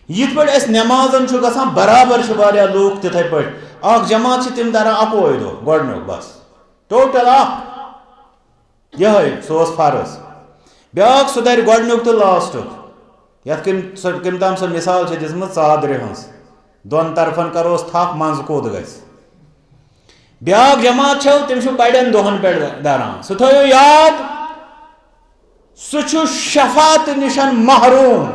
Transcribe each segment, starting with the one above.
यिथ पे नमाजन गसान बराबर वारिया लूक तिथे पे जमात तिम दरान अकोई दो गोडनुक बस टोटल यह सो फर्ज ब्याक सह दर गोडनुक तो लास्टुक यथ कम ताम सह मिसाल दिसम चादर हज दोन तरफन करोस थक मंज कोद ग ब्याक जमात तम बड़न दोहन पे दरान सह थो याद सह शफात निशन महरूम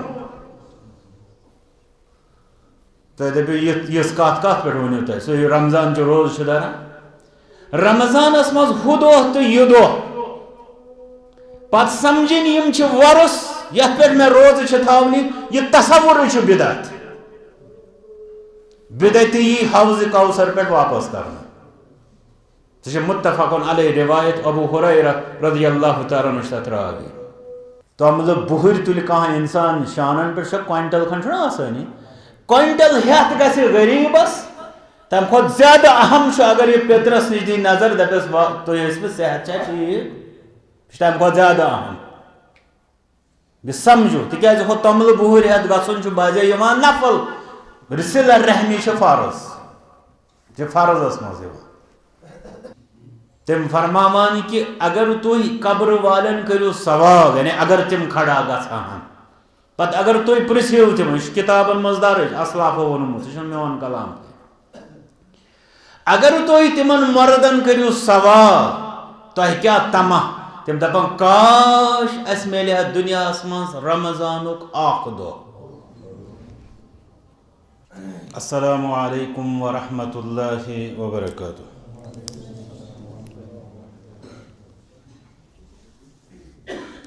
तो दपो यस कत पे वनो तुम सह रमजान रोज दरान रमजानस मज हु दह तो यह दह पत समझिन यम वरुस यथ पे मे रोज थावनी यह तसवुर बिदत बिदत यी हौज कौसर पे वापस करना सह मुत्तफकुन अलैहि रिवायत अबू हुरैरा रज़ियल्लाहु तआला अन्हु तरावी तो मतलब बुहर तुल कह इंसान शानन पे क्विंटल खंड आसानी क्विंटल हेत ग गरीबस तम खुद ज्यादा अहम अगर यह पितरस नश दी नजर दपस तुम सेहत ठीक तम खुद ज्यादा अहम बह समझो तिकाज हो तमल बुहर हेत गन बाजे नफल रिसिल रहमी फर्जस मज तम फरमान कि अगर तुम कब्र वालन करो सवाल यानी अगर तम खड़ा गसान पत अगर तुम पृछिव तम किताबन मज दर्ज असलाफो वोनमुत यह मोन कलाम अगर तुम तिमन मर्दन करो सवाल तुह क्या तमा तम दपन काश अस मिले दुनिया मज रमजानुक आख दो अस्सलामु अलैकुम व रहमतुल्लाहि व बरकातुहू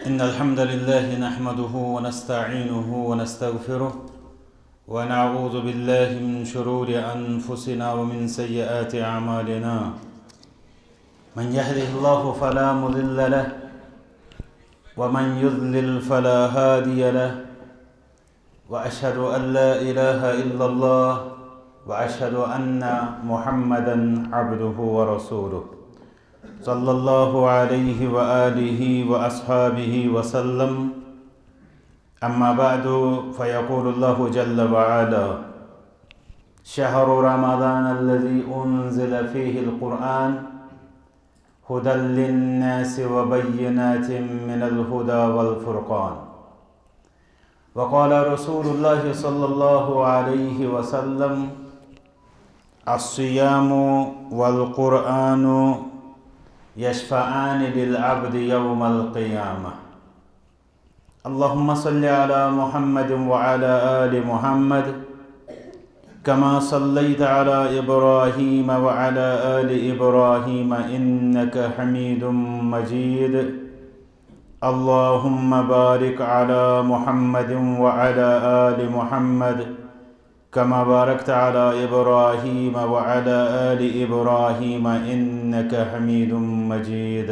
इन्नल हम्दुलिल्लाहि नहमदुहु व नस्तईनुहु व नस्तगफिरुहु व नऊज़ु बिल्लाहि मिन शुरूरि अनफुसिना व मिन सय्यिआति अमालिना मन यहदिहिल्लाहु फला मुदिल्ल लहु व मन युद्लिल फला हादिय लहु व अशहदु अन ला इलाहा इल्लल्लाह व अशहदु अन्ना मुहम्मदन अब्दुहु व रसूलुहु सल्लल्लाहु अलैहि व आलिहि व अस्हाबिहि व सल्लम अम्मा बअदु फयक़ूलुल्लाहु जल्ल व अला शहरु रमज़ान अल्लज़ी उन्ज़िल फ़ीहिल क़ुरआन हुदल लिन्नासि व बय्यिनातिन मिनल हुदा वल फ़ुरक़ान व क़ाल रसूलुल्लाहि सल्लल्लाहु अलैहि व सल्लम अस्सियामु वल क़ुरआनु यशफ़अआन लिल अब्दि यौमल क़ियामह अल्लाहुम्मा सल्लि अला मुहम्मद व अला आलि मुहम्मद कमा सल्लैता अला इब्राहीम व अला आलि इब्राहीम इन्नका हमीदुम मजीद अल्लाहुम्मा बारिक अला मुहम्मद व अला आलि मुहम्मद कमा बारकता अला इब्राहीम व अला आलि इब्राहीम इन्नका हमीदुम मजीद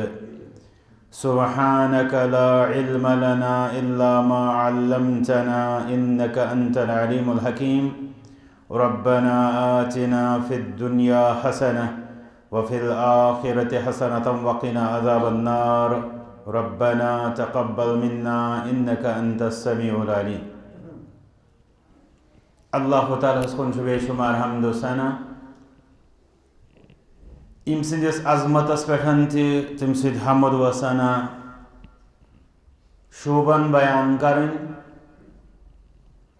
सुब्हानक ला इल्म लना इल्ला मा अल्लमतना इन्नका अंतल अलीमुल हकीम रब्बना आतिना फिद दुनिया हसनह व फिल आखिरति हसनतम व क़िना अज़ाबन नार रब्बना तक़ब्बल मिन्ना इन्नका अंतस समीउल अलीम अल्लाह ताला कुन बेशुमार हम्दो सना इम सिंदिस अजमतस पेठन तम सद हमद व सना शोबन बयान करन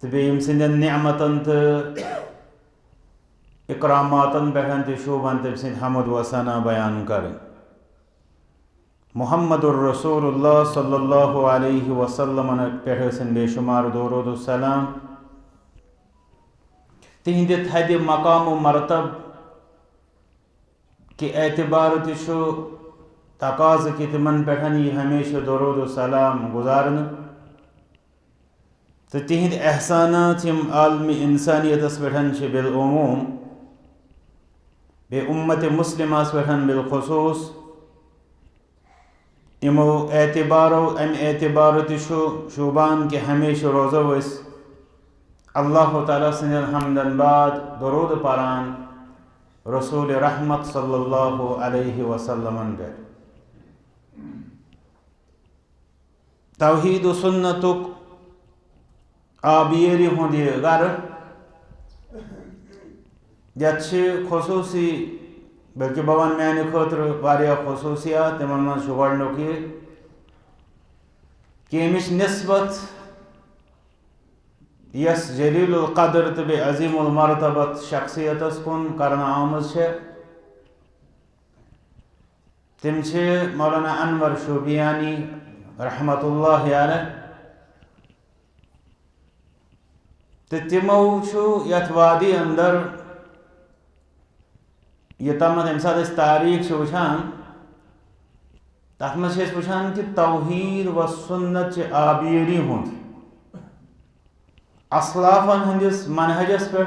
तो बेम सिंदन नेमतन तो इकरामातन पेठन तो शोबन तम सद हमद व सना बयान करन मुहम्मदुर रसूलुल्लाह सल्लल्लाहु अलैहि वसल्लम पेठ सन बेशुमार दरूद सलाम तिहद थद मकाम मरतब के एतबार तकाज कि तिमन पे हमेशा दरूद सलाम गुजारन तो तिहद एहसानात यम आलमी इंसानियतस पे बिलउमूम बे उम्मत मुस्लिमास पे बिलखुसूस इमो एतबारो अम एतबार शुबान के हमेशा रोज़ो अल्लाह ताला सन्दन हमदन बाद दरूद परान रसूल रहमत सल्लल्लाहु अलैहि वसल्लम पे तौहीद सुन्नतुक आबियरी हुंद यह गर यत खसूसी बल्कि बह वन माने खतर वारिया खसूसियात तिमन मज गोडनुक यह कि अमिश निस्बत यस जलीलुल कदर तो बे अजीमुल मरतबत शख्सियतस कुन करना आमज तिम मौलाना अनवर शोबियानी रहमतुल्लाह अलैह तो तिमो यथ वादी अंदर यह तम तम सात तारीख वुचान तथ मज वुचान कि तौहीद व सुन्नत आबियरी हुंद असलाफन हंदिस मनहजस पे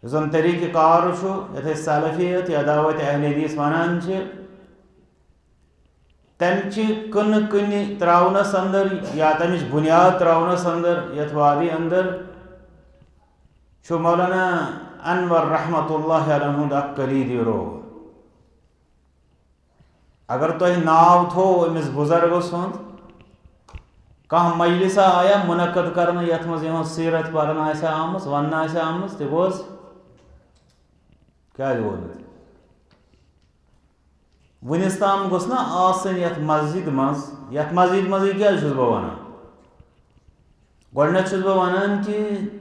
जन तरीक़ कार यथ सलफियत या दावत अहले हदीस वनान तमि कन कन त्रवनस अंदर या तमिश बुनियाद त्रवनस अंदर यथ वादी अंदर मौलाना अनवर रहमतुल्लाह अलैह हुंद अख कलीदी रो अगर तुह नाव थो अमिस बुजुर्गस हुंद कह मजलिसा आया मुनक़द करने यथ मज सीरत परन आमस वन आमस तह गोस क्या वोन वनिस ताम गोस ना आसन यथ मस्जिद मज क्या बह वनान गोडनक बह वनान कि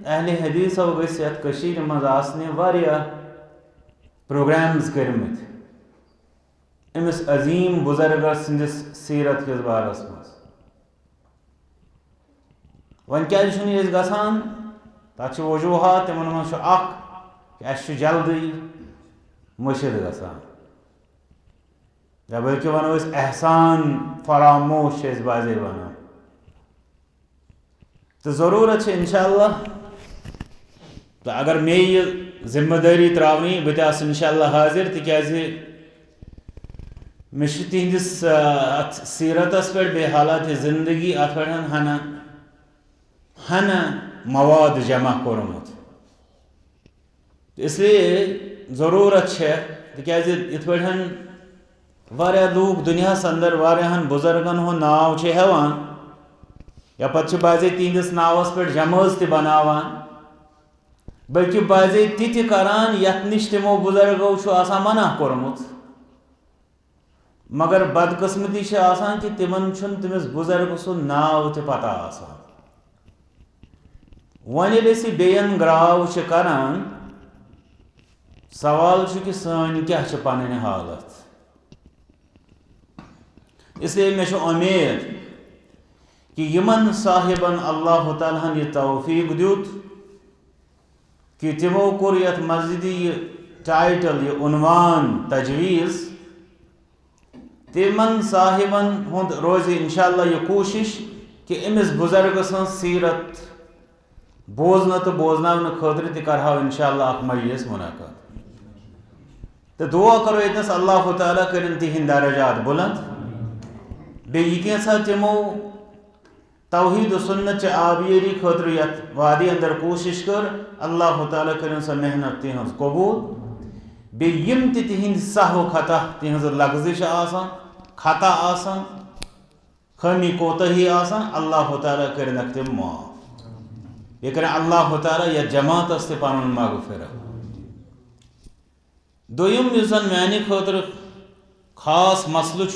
अहले हदीसो गस यथ कशीर मज आसने वारिया प्रोग्राम्स करमित अमिस अजीम बुजुर्ग सिंदिस सीरत किस बारस मज वन क्या गसान तथ वजूहात तिमन मज अस जल्दी मुशिद गसान या बल्कि वनो एहसान फरामोश बाजे वन तो ज़रूरत इंशाअल्लाह तो अगर मे यह जिम्मेदारी त्रावनी बह इंशाअल्लाह हाजिर तिकाज मे तिहदिस सीरतस पे बे हालात जिंदगी अत पे हना मवाद जमा कोरमुत इसलिए ज़रूरत तिकाज इत पे वारिया लूक दुनियास अंदर वारियाहन बुजुर्गन हो नाव हेवान या पत बाजे तिहदिस नावस पे जमज त बनावान बल्कि बाजे ति करान यथ निश तिमो बुजुर्गो आसान मना कोरमुत मगर बदकिस्मती कि तिमन तमिस बुजुर्ग सुन नाव त पता आसान वन ये बेयन ग्राव करान सवाल कि सन क्या पन हालत इसलिए मे उम्मीद कि यमन साहिबन अल्लाह ताला यह तौफीक दुत कि तिमो कोर यथ मस्जिदी टाइटल यह उन्वान तजवीज़ तिमन साहिबन हुंद रोज इंशाअल्लाह यह कोशिश कि अमिस बुजुर्ग सं सीरत बोजन तो बोजन खतर तह इंशाअल्लाह अख मजलिस मुनक़द तो दुआ करो यतस अल्लाह ताला करिन तिहिंद दरजात बुलंद बे कैसा तिमो तौहीद सुन्नत आबियरी खतर यथ वादी अंदर कोशिश कर अल्लाह ताला करिन सह मेहनत तिहंज कबूल बे यम तिहिंद सहव खता तिहंज लग्जिश आसान खता आसान खमी कोतही आसान अल्लाह ताला करिन तिम माफ यह कर अल्लाह ताला यह जमात पन मगफिरत दोयम माने खतर खास मसल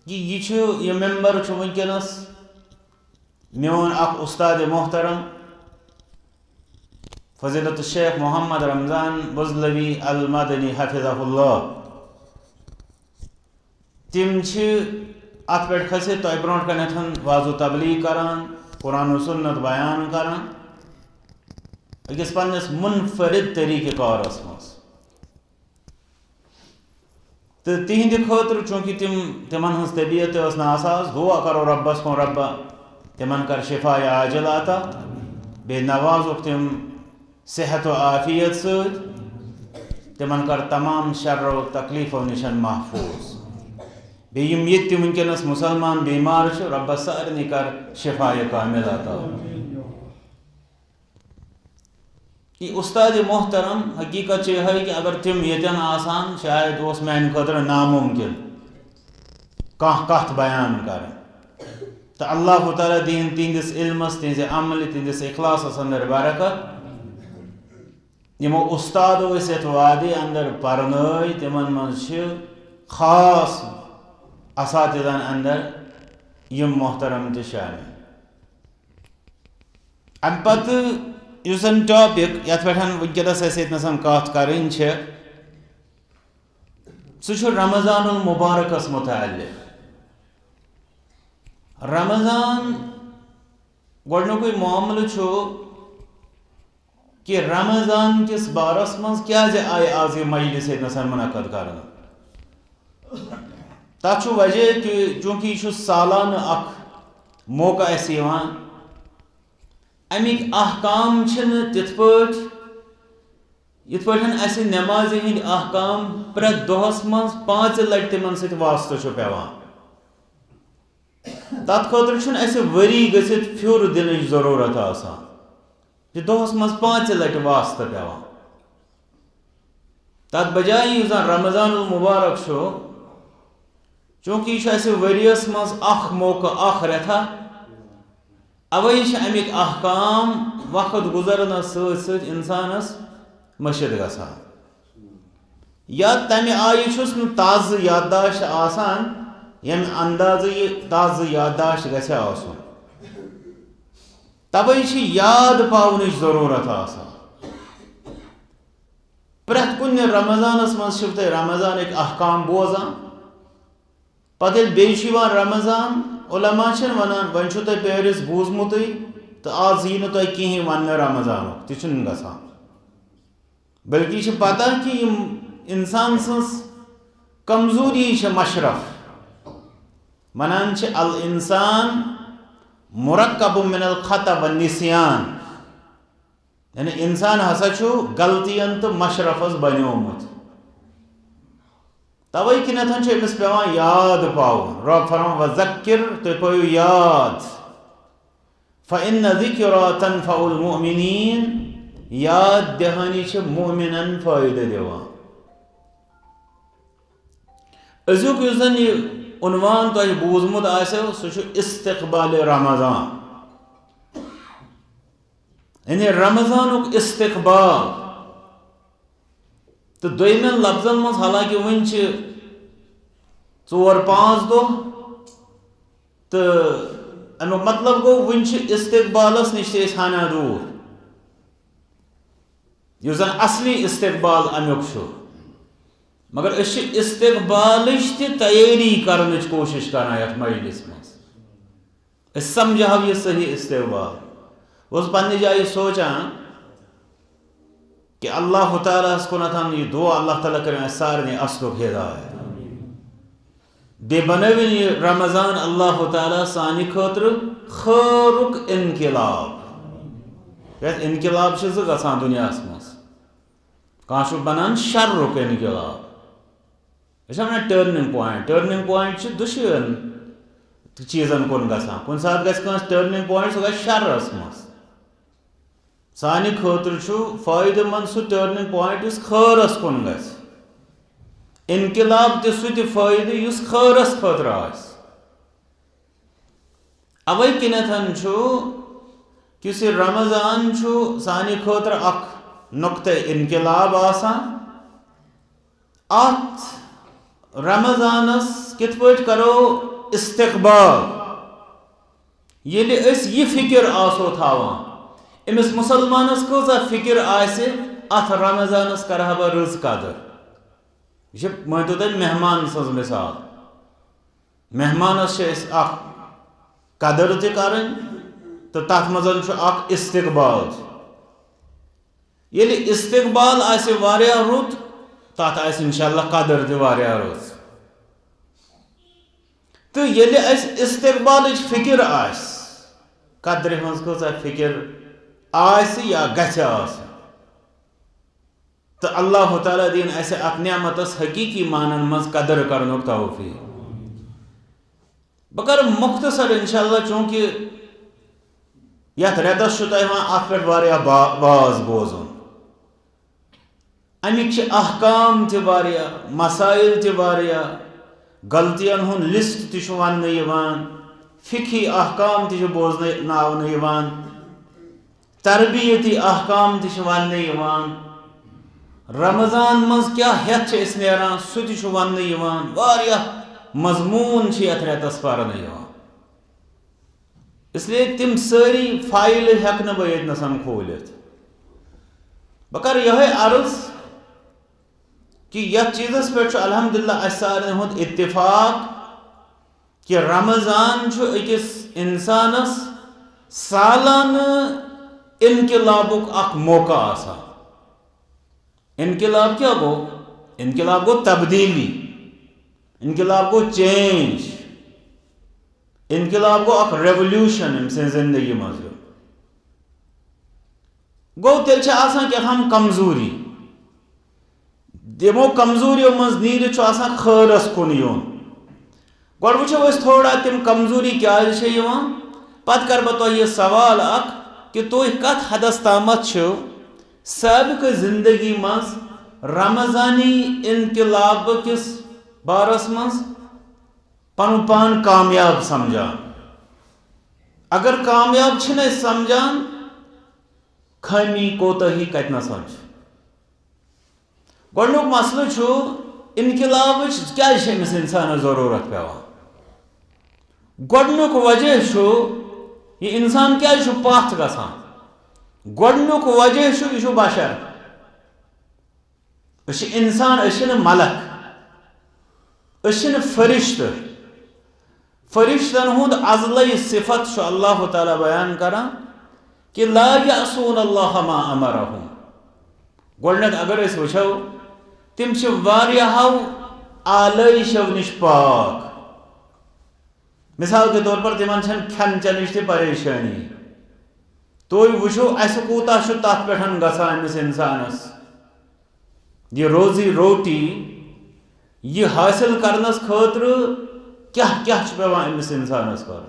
कि यह मेंबर वनकस मोन अख उस्ताद मोहतरम फजीलत शेख मोहम्मद रमज़ान बुज़लवी अल मदनी हफिज़हुल्लाह तिम अत पे खसित तुम ब्रो कन वाजु तबलीग करान कुरान सुन्नत बयान करान अकिस पन्नस मुनफरिद तरीक़े कारस मज तो तिहंद खतर चूँकि तिमन हज तबीयत नासाज दुआ करो रब्बस को रब्बा तिमन कर शिफा आजिल अता बे नवाजुक तिम सेहत व आफियत सत तिमन कर तमाम शर्र व तकलीफ़ों निशन महफूज बेयम ये वनकस मुसलमान बीमार रब्बस सारनी कर शिफा कामिल अता कि उस्ताद मोहतरम हकीकत है कि अगर तिम यतन आसान शायद मान खतर नामुमकिन कह कथ बयान कर तो अल्लाह ताला दीन तिंदिस इल्मस तिंदे अमल तिंदिस इखलासस अंदर बरकत यमो उस्तादो इस वादी अंदर परनय तिमन मज खास असातिज़ान अंदर यम मोहतरम तो शामिल अम पत युसन टॉपिक यथ पे वनकस यतनसन कत करें सह रमज़ानुल मुबारकस मुताल्लिक़ रमज़ान गोडनुकुई मामल कि रमज़ान किस बारस मज क्या आय आज यह मजलिस यतनसन मुनक़द कर तथ वजह कि चूँकि यह सालाना अख मौका अमिक अहकाम तिथ यथ पे नमाज हिंद अहकाम प्रेत दोहस मज 5 लट तिमन सत वास्ता पेवान तथ खतर वरी गसित फ्युर दिन जरूरत आसान कि दोहस मज 5 लट वास्ता पेवान तथ बजाय यह रमज़ानुल मुबारक चूँकि यह वरियस मज अख मौका अख रेथा अवै अमिक अहकाम वक्त गुजरन सत इंसानस मशिद गसान या तमे आय ताज़ याददाश्त आसान यम अंदाज ताज़ याददाश्त गछ आसन तवै याद पावन जरूरत आसान प्रेत कुन रमज़ानस मज रमज़ान एक अहकाम बोजान पत बेवान रमज़ान उलमा वनान वन पेरिस बूजमुत तो आज यी नो कहीं वन रमज़ान तह गसान बल्कि पता कि इंसान सज कमजोरी मशरफ वनान अल इंसान मुरक्कब मिनल खता व निस्यान यानी इंसान हसा गलतियन तो मशरफस बनियोमुत तवै किनथन अमिस पेवान याद पावन रब फरमान वज़क्किर तो पायो याद फ़इन्न ज़िक्रा तनफ़उल मुमिनीन याद दहानी मोमिनन फायदे दिवान अजुक युसन उन्वान तो बूजमुत आसो सह इस्तक़बाल रमज़ान यानी रमज़ानुक इस्तक़बाल तो दोयमन लफ्जन मज हालांकि वन 4-5 दह तो अमुक मतलब गो वन इस्तक़बालस नश हाना दूर यह असली इस्तक़बाल अमुक मगर इस्तक़बाल तैयारी कर कोशिश कर मजलिस मज समझाव यह सही इस्तक़बाल वह पन्ने जाए सोचान कि अल्लाह ताला कुनथन यह दुआ अल्लाह ताला कर सारे असलुक हिदायत बे बनविन यह रमज़ान अल्लाह ताला सानि खतर खैरुक इनकिलाब इनकिलाब गसान दुनिया मज कह बनान शर्रुक इनकिलाब टर्निंग पॉइंट दुशन चीजन कुन गसान कुन सात गस टर्निंग पॉइंट सह गस शर्रस मज सानि खतर फायदेमंद सह टर्निंग पॉइंट खैरस कुन गस इनकिलाब सह फायदे खैरस खतर अवै किनथन कि रमज़ान सानि खतर अख नुक्ते इनकिलाब आसान अत रमज़ानस कित पट करो इस्तक़बाल येले यह फिक्र आसो थावान अमिस मुसलमानस कौजा फिक्र आसे अथ रमज़ानस करहा बह रज कदर यह मानो तुम मेहमान सज मिसाल मेहमानस अख कदर त तो तथ मज इस्तक़बाल येले इस्तक़बाल आसे वारिया रुत तथ आसे इंशाअल्लाह कदर त वारिया रुत तो येले इस्तक़बाल फिक्र आस कदर हज कौजा फिक्र आस या गछ आस तो अल्लाह ताला दीन अत नेमतस हकीकी मानन मज कदर करनुक तौफीक बह कर मुख्तसर इंशाअल्लाह चूँकि यथ रेतस अत पे वाज बोजुन अमिक अहकाम मसाइल गलतियन हुन लिस्ट वन फिकी अहकाम ति बोजनावने यिवान, तरबियती अहकाम ति वन्ने यिवान, रमजान मज क्या हेत नेरान सह ति वन्ने यिवान, वारियाह मजमून यथ रेतस परन यिवान। इसलिए तिम सारी फाइल हेक न बह यतनसन खोलित। बह कर यह अर्ज कि यथ चीज़स पे अल्हम्दुलिल्लाह सारे हुंद इत्तिफाक कि रमजान अकिस इंसानस सालाना इनकिलाबुक अख मौका आसान। इनकिलाब क्या गो? इनकिलाब गो तब्दीली, इनकिलाब गो चेंज, इनकिलाब गो अख रेवोल्यूशन अमसे जिंदगी मज गो। तेल क्या हम कमजोरी दिमो कमजोरियों मज नीर खैरस कुन योन। गो वो थोड़ा तिम कमजोरी क्या पत कर बह तुह सवाल अख कि तुह कत हदस तामत साबिक जिंदगी मज रमजानी इनकिलाब किस बारस मज पन पान कामयाब समझान। अगर कामयाब समझान खमी कोताही कतनस गोडनुक मसलो इनकिलाब क्या इंसान जरूरत पेवान। गोडनुक वजह ये इंसान क्या पथ गसान। गोडनुक वजह यह बशर इंसान मलक फरिश्त। फरिश्तन हुंद अजल सिफत अल्लाह ताला बयान करा कि ला यअसून अल्लाह मा अमरहुम। गोडनक अगर वो तिम वारियाहो आलइशो निश पाक। मिसाल के तौर पर तिमन खन चन परेशानी तुम वो अस कूता तथ पे गस इंसानस यह रोजी रोटी यह हासिल करनस खतर क्या क्या पेवान अमिस इंसानस कर।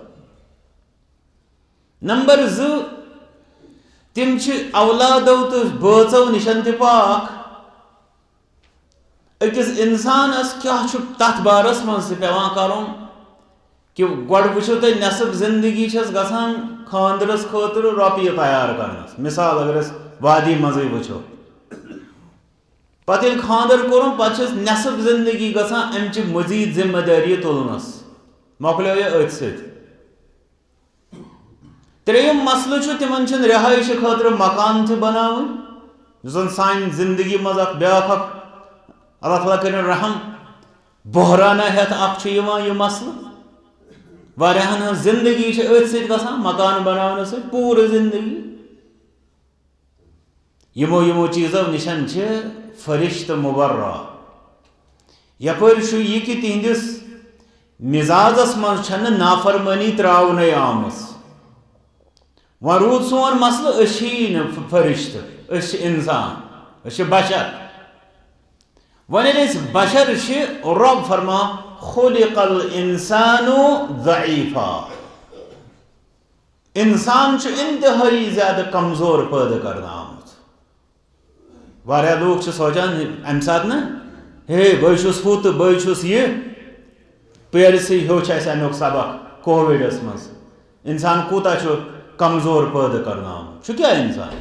नंबर 2 तिम औलादो तो बचो निशन पाक। अकिस इंसानस क्या तथ बारस मज पेवान करुन कि गोड वो तुम नसब जिंदगी गसान खानदरस खतर रुपये तैयार करनस। मिसाल अगर वादी मजे वो पत खानदर कोर पे नसब जिंदगी गसान अमच मजीद जिम्मेदारी तुलनस मोकलो यह अथ सत। त्रेयम मसल तिमन रिहाइश खतर मकान बनावन सान जिंदगी मज ब्या अल्लाह ताला कर रहम बहराना हेत यह मसल वारियाहन जिंदगी अथ सत मकान बनाने से पूरे जिंदगी यमो यमो चीज़ों निशन फरिश्त मुबर्रा। यपर यह कि तिहंदिस मिजाजस मज नाफरमानी त्रावन आमस। वह रूद सोन मसल फरिश्त इंसान बशर। वन बशर रब फरमा खुलिकल इंसानु ज़ईफा। इंसान इंतहाई ज्यादा कमजोर पैदा करना आमुत। वारिया लोग सोचान अम सात न हे बस हु तो बस यह पेरस हेच अमुक सबक कोविडस मज इंसान कूता कमजोर पैदा करना आमुत क्या इंसान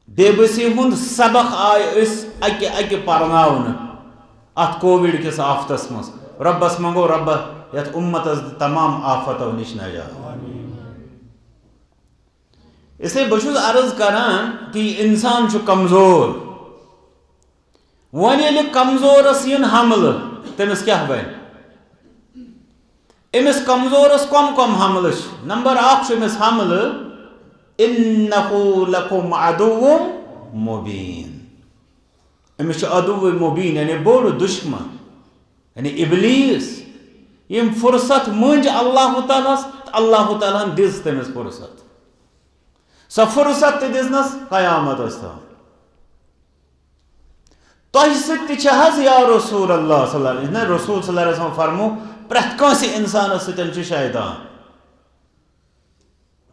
बेबसी हुंद सबक आय अके पर्न अत कोविड किस आफतस मज। रब्बस मंगो रब्ब यथ उम्मतस तमाम आफतो निश नजात। इसलिए बहुत अर्ज करान कि इंसान कमजोर। वन ये कमजोरस यन हमल तमिस क्या बन अमिस कमजोरस कम कम हमल। नंबर 1 अमिस हमल इन्नहु लकुम अदुव्वुम मुबीन। अमिस अदुव्व मुबीन यानी बोड़ दुश्मन यानी इबलीस यम फुर्सत मंज अल्लाह ताला दिस तमिस फुर्सत सो फुर्सत दिसनस कयामत तम तुह सज या रसूल अल्लाह रसूल सल्लल्लाहु अलैहि वसल्लम फरमो प्रत कंस इंसान सतन शैतान।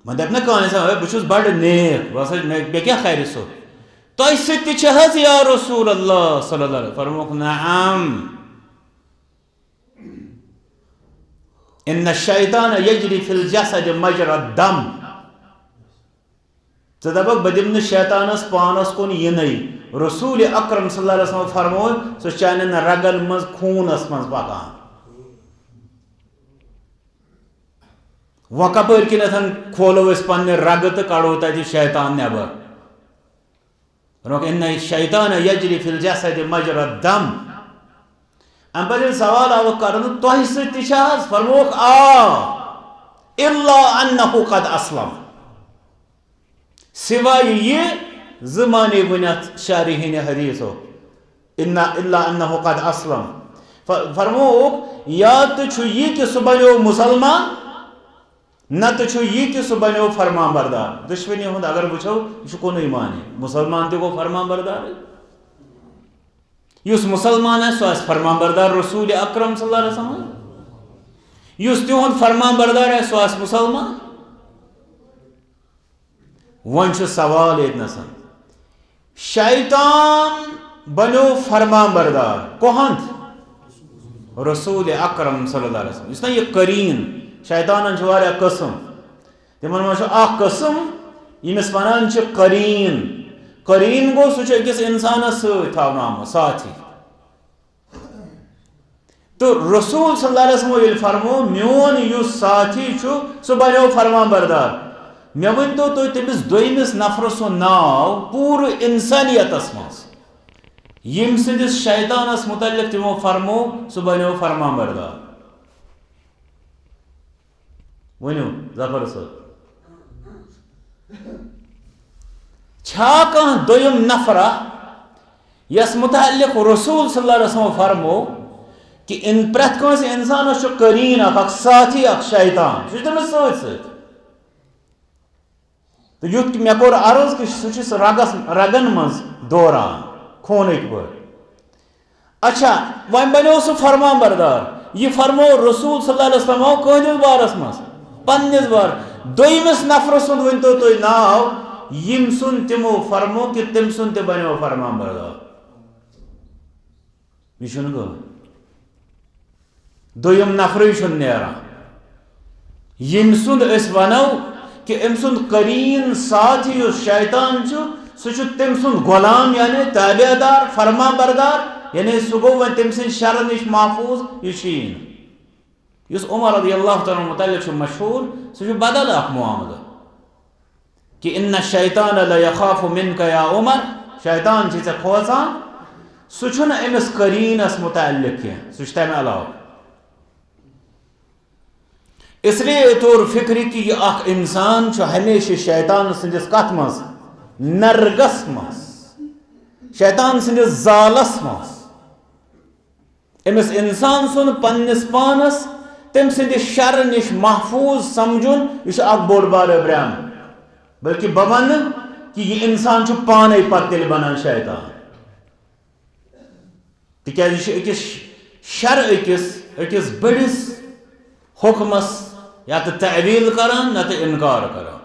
वह दप ना बहुत बड़ नेक बस मे क्या खैर सो तुह सज या रसूल अल्लाह सल्लल्लाहु अलैहि वसल्लम फरमो नाम इन्न शैतान यजरी फिल जसद मजरा दम तो दबक बदिम शैतानस पानस कुन यनई रसूल अकरम सल्लल्लाहु अलैहि वसल्लम फरमो सो चानन रगन मज खूनस मज पकान वकपर किनथन खोलो इस पन्ने रग तो कड़ो तथि शैतान नबर इन्न शैतान यजरी फिल जसद मजरा दम अम पे सवाल आव कर तुह सज फरमोक इल्ला अन्नहु कद अस्लम सिवाय ये ज़माने वनत शारिहीन हदीस हो इल्ला अन्नहु कद अस्लम फरमोक या तो ये कि सह बनो मुसलमान न तो ये कि सह बनो फरमान बरदार दुश्मनी हुंद अगर वो कुन माने मुसलमान तो गो फरमान बरदार युस मुसलमान है सह फरमान बरदार रसूल अकरम सल्लल्लाहु अलैहि वसल्लम युस तिहुंद फरमान बरदार है सह मुसलमान वन सवाल ये शैतान बनो फरमान बरदार कोहंद रसूल अकरम सल्लल्लाहु अलैहि वसल्लम इस ये करीन शैतान वारिया कस्म तिमन मज कस्म यमिस वनान करीन करीन गो सह अकिस इंसानस सवनाम साथी तो रसूल सल्लल्लाहु अलैहि वसल्लम फरमो मोन युस साथी सह बनो फरमान बरदार मे वन तो तमिस दोयमिस नफर सुन नाव पूर इंसानियतस मज यम सिंदिस शैतानस मुतल्लिक तिमो फरमो सह बनो फरमान बरदार वनो जफर साहब छा कह दोयम नफरा यस मुतल्लिक रसूल सल्लल्लाहु अलैहि वसल्लम फरमो कि इन प्रत कंस इंसानस करीन अख साथी अख शैतान सह तमिस सत तो युथ मे कोर अर्ज कि सह रगन मज दौरान खून पे अच्छा वन बनो सह फरमान बरदार यह फरमो रसूल सल्लल्लाहु अलैहि वसल्लम कहदिस बारस मज पन्निस बार दोयमिस नफर सुंद वन तो तुम नाव यम सुन तिमो फरमो कि तम सुन ते बनो फरमान बरदार यह गो दोयम नफर नेरान यम सुंद वनो कि अम सुंद करीन साथी शैतान सह तम सुंद गुलाम यानी ताबेदार फरमान बरदार यानी सह गो वन तम सद शर नश महफूज यह उस उमर रज़ियल्लाहु तआला मुतल्लिक मशहूर सह बदल अख मामला कि इन्न शैतान ला यखाफु मिनका या उमर शैतान चे खोसान सह अमिस करीनस मुतल्लिक सह तमें अलाव इसलिए तौर फिक्र कि यह अख इंसान हमेशा शैतान सदिस कथ मज नरगस मज शैतान सदिस जालस मज अमिस इंसान सुन पन्निस पानस तम सद शर नश महफूज समझुन यह बोड़ बार ब्रह्म बल्कि बह वन कि यह इंसान पाने पत्त बनान शैतान तिक शर अकिस बड़िस हुक्मस या तो तवील करान न तो इनकार करान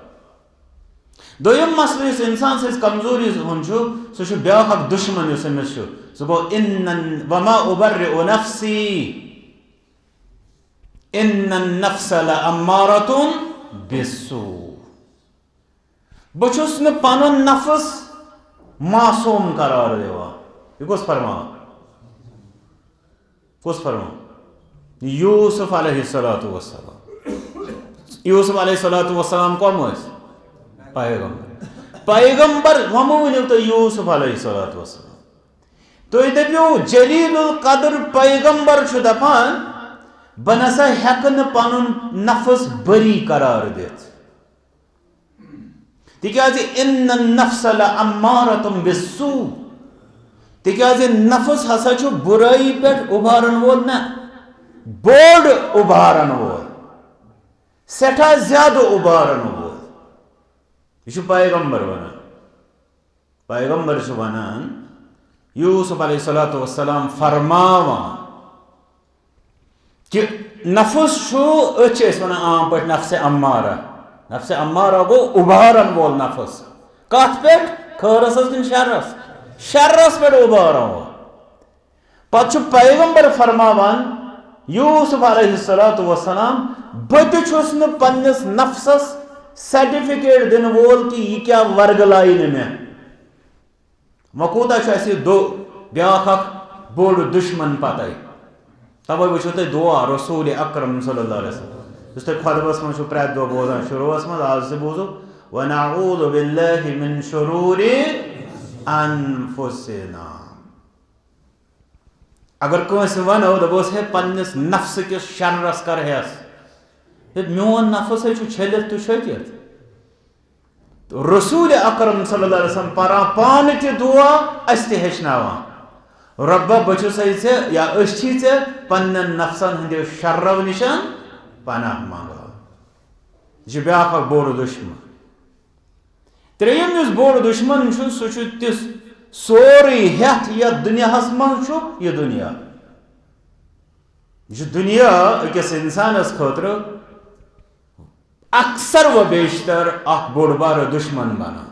दोयम मसल इस इंसान से कमजोरी सह ब्या दुश्मन अमिस सह गो इन्न वमा उबर्रिउ नफ्सी इन्न नफ्स लअम्मारतुन बिस्सू बहुस न पनुन नफ्स मासूम करार दिवान यह कस फरमा यूसुफ अलैहिस्सलातु वस्सलाम यूसुफ अलैहिस्सलातु वस्सलाम कम पैगंबर हम वन तो यूसुफ अलैहिस्सलातु वस्सलाम तुम दपो जलीलुल कदर पैगंबर दपान बह नसा हेक पनुन नफ्स बरी करार दित तिकाज इन्न नफ्स लअम्मारतुन बिस्सू तिकाज नफ्स हसा बुराई पे उभारन वोल ना बोड़ उभारन वोल सठा ज्यादा उभारन वोल यह पैगंबर वनान पैगंबर वनान यूसुफ अलैहिस्सलातु वस्सलाम फरमावान कि नफ्स वन आम पे नफ्स अम्मारा गो उभारन वोल नफ्स कत पे खरस कि शर्रस शर्रस पे उभारन वोल पे पैगंबर फरमावान यूसुफ अलैहिस्सलातु वस्सलाम बतुछुस न पन्निस नफ्सस सर्टिफिकेट दिन वोल कि यह क्या वर्गलाई न मे वकूता दो ब्याख बोड़ दुश्मन पतई तवे वो तुम दुआ रसूल अकरम सल्लल्लाहु अलैहि वसल्लम तुम खुतबस मज प्रत दो बोजान शुरुआस मज आज से बोजो वनऊज़ु बिल्लाहि मिन शुरूरि अनफुसिना अगर कंस वनो दपोस है पन्निस नफ्स किस शर्रस कर हेस मोन नफ्स छलित तो छटित तो रसूल अकरम सल्लल्लाहु अलैहि वसल्लम परान पान ति दुआ अस ति हेचनावान रब्बा बचुस या अच्छी ऐ पन्न नफ्सन हंदे शर्रव निशान पनाह मांगा यह ब्याख बोड़ दुश्मन त्रेयम इस बोड़ दुश्मन सह तिस सोरी हेथ या दुनियास मज यह दुनिया अकिस इंसानस खतर अक्सर व बेशतर अख बोड़ बार दुश्मन बना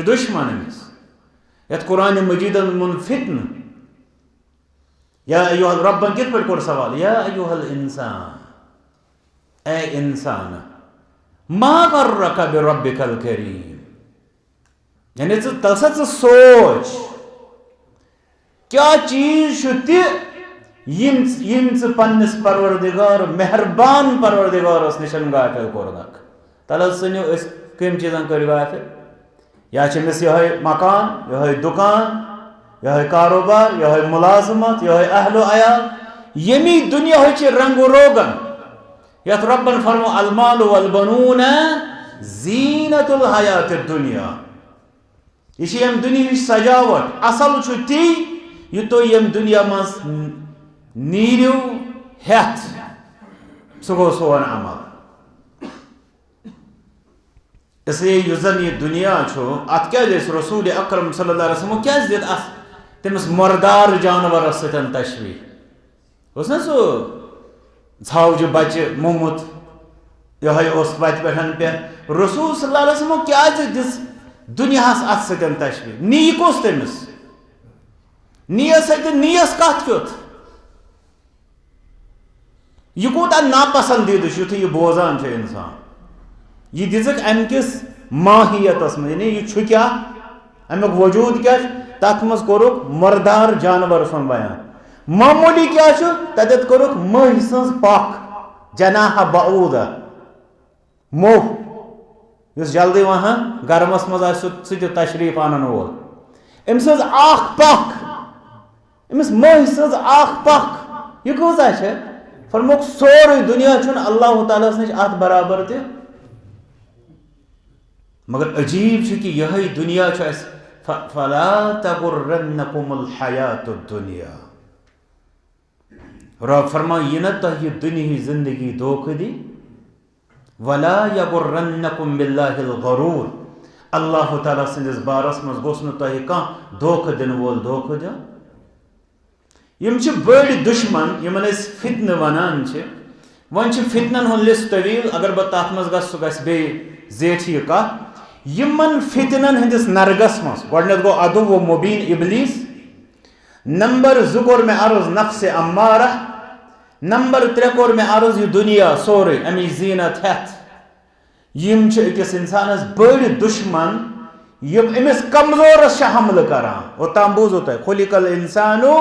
दुश्मन अमिस यथ कुरान मजीद मुन फितन या अय्युहल रब्बन कित पे कोर सवाल या अय्युहल इंसान ए इंसान मा गर्रका बिरब्बिकल करीम यानी तसा सोच क्या चीज यम पन्निस परवरदिगार मेहरबान परवरदिगारस निशन गाफिल कोरनक तल सनो कम चीजन कर गाफिल या यह मकान यह दुकान यह कारोबार यह मुलाजमत यह अहलो अयाल यमी दुनिया रंग रोगन यथ रब्बन फरमो अलमाल वल बनून जीनतुल हयात दुनिया यह दुनिया सजावट असल ती यह तो यम दुनिया मज नीरियो हेथ सह गो सोन अमल इसलिए यह जन यह दुनिया अत क्या रसूल अकरम सल्लल्लाहु अलैहि वसल्लम क्या दित तमिस मरदार जानवर सतन तशवीह ना सह झावज बच्चे मोमुत यह वत पे रसूल सल्लल्लाहु अलैहि वसल्लम क्या दिस दुनियास अत सतन तशवीह नी कोस तमिस नीयस नीयस कत क्योत यह कूता नापसंदीद युथ यह बोजान इंसान यह दिजक अम किस माहियतस में यानी यह क्या अमुक वजूद क्या तथ मज कोरुक मरदार जानवर सुन बयान मामूली क्या तत कोरुक मह सज पाख जनाह बऊदा मोह इस जल्दी वहां गर्मस मज सह तशरीफ आनन वोल अम सज आख पाख अमिस मह सज आख पाख यह कूजा फरमुक सोरे दुनिया अल्लाह ताला नश अत बराबर ते मगर अजीब कि यह दुनिया फला तगुर्रन्नकुमुल हयातुद दुनिया रब फरमा यह न तह यह दुनिया जिंदगी धोखे दी वला यगुर्रन्नकुम बिल्लाहिल गरूर अल्लाह ताला सिंदिस बारस मज गोस न तह कह धोखे दिन वोल धोखे दिया यम बड़ दुश्मन यमन फितन वनान वन फितनन हुन लिस्ट तवील अगर बह तथ मज गस बे जेठी कह यमन फितनन हंदिस नरगस मज गो अदु व मुबीन इबलीस नंबर 2 कोर में अर्ज नफ्स अम्मारा नंबर 3 कोर में अर्ज यह दुनिया सोरे अमी जीनत हेथ यम अकिस इंसानस बड़ दुश्मन यम अमिस कमजोरस हमल करान ओताम बूझो तुम खुलिकल इंसानो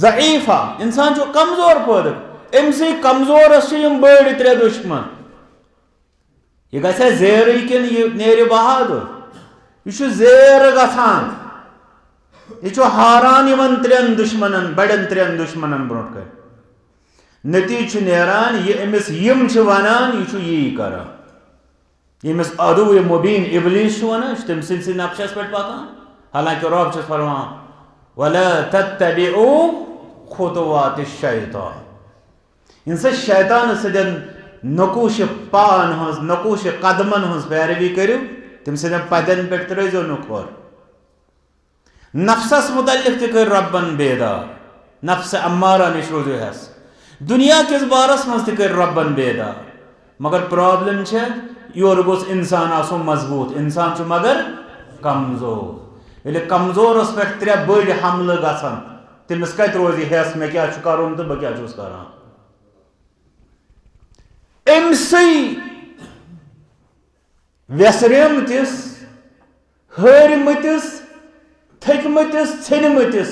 ज़ईफा इंसान कमजोर पैदा अमसे कमजोरस बड़ 3 दुश्मन यह गया जेर किन यह नेर बहादुर यह जेर गसान यह हारान 3 दुश्मनन बड़न 3 दुश्मनन ब्रो कर नतीज नेरान यह अमिस यम वनान यह यी कर यमिस अदु मुबीन इबलीस वन तम सी नक्शस पे पकान हालांकि रब फरमान वला तत्तबिउ खुतवातिश शैतान इंसा शैतान सदन नकूश पान हज नकूश कदमन हज पैरवी करू तम सदन पदन पे त्रो नुखोर नफ्सस मुतल्लिक कर रब्बन बेदार नफ्स अम्मारा निश रोजो हस दुनिया किस बारस मज कर रब्बन बेदार मगर प्रॉब्लम योर गोस इंसान आसो मजबूत इंसान मगर कमजोर ये कमजोरस पे 3 बड़ हमल गसान तमिस कत रोज हेस मे क्या करुन तो बह क्या करान अमसै व्यसरेमतिस हरमतिस थकमतिस षनमतिस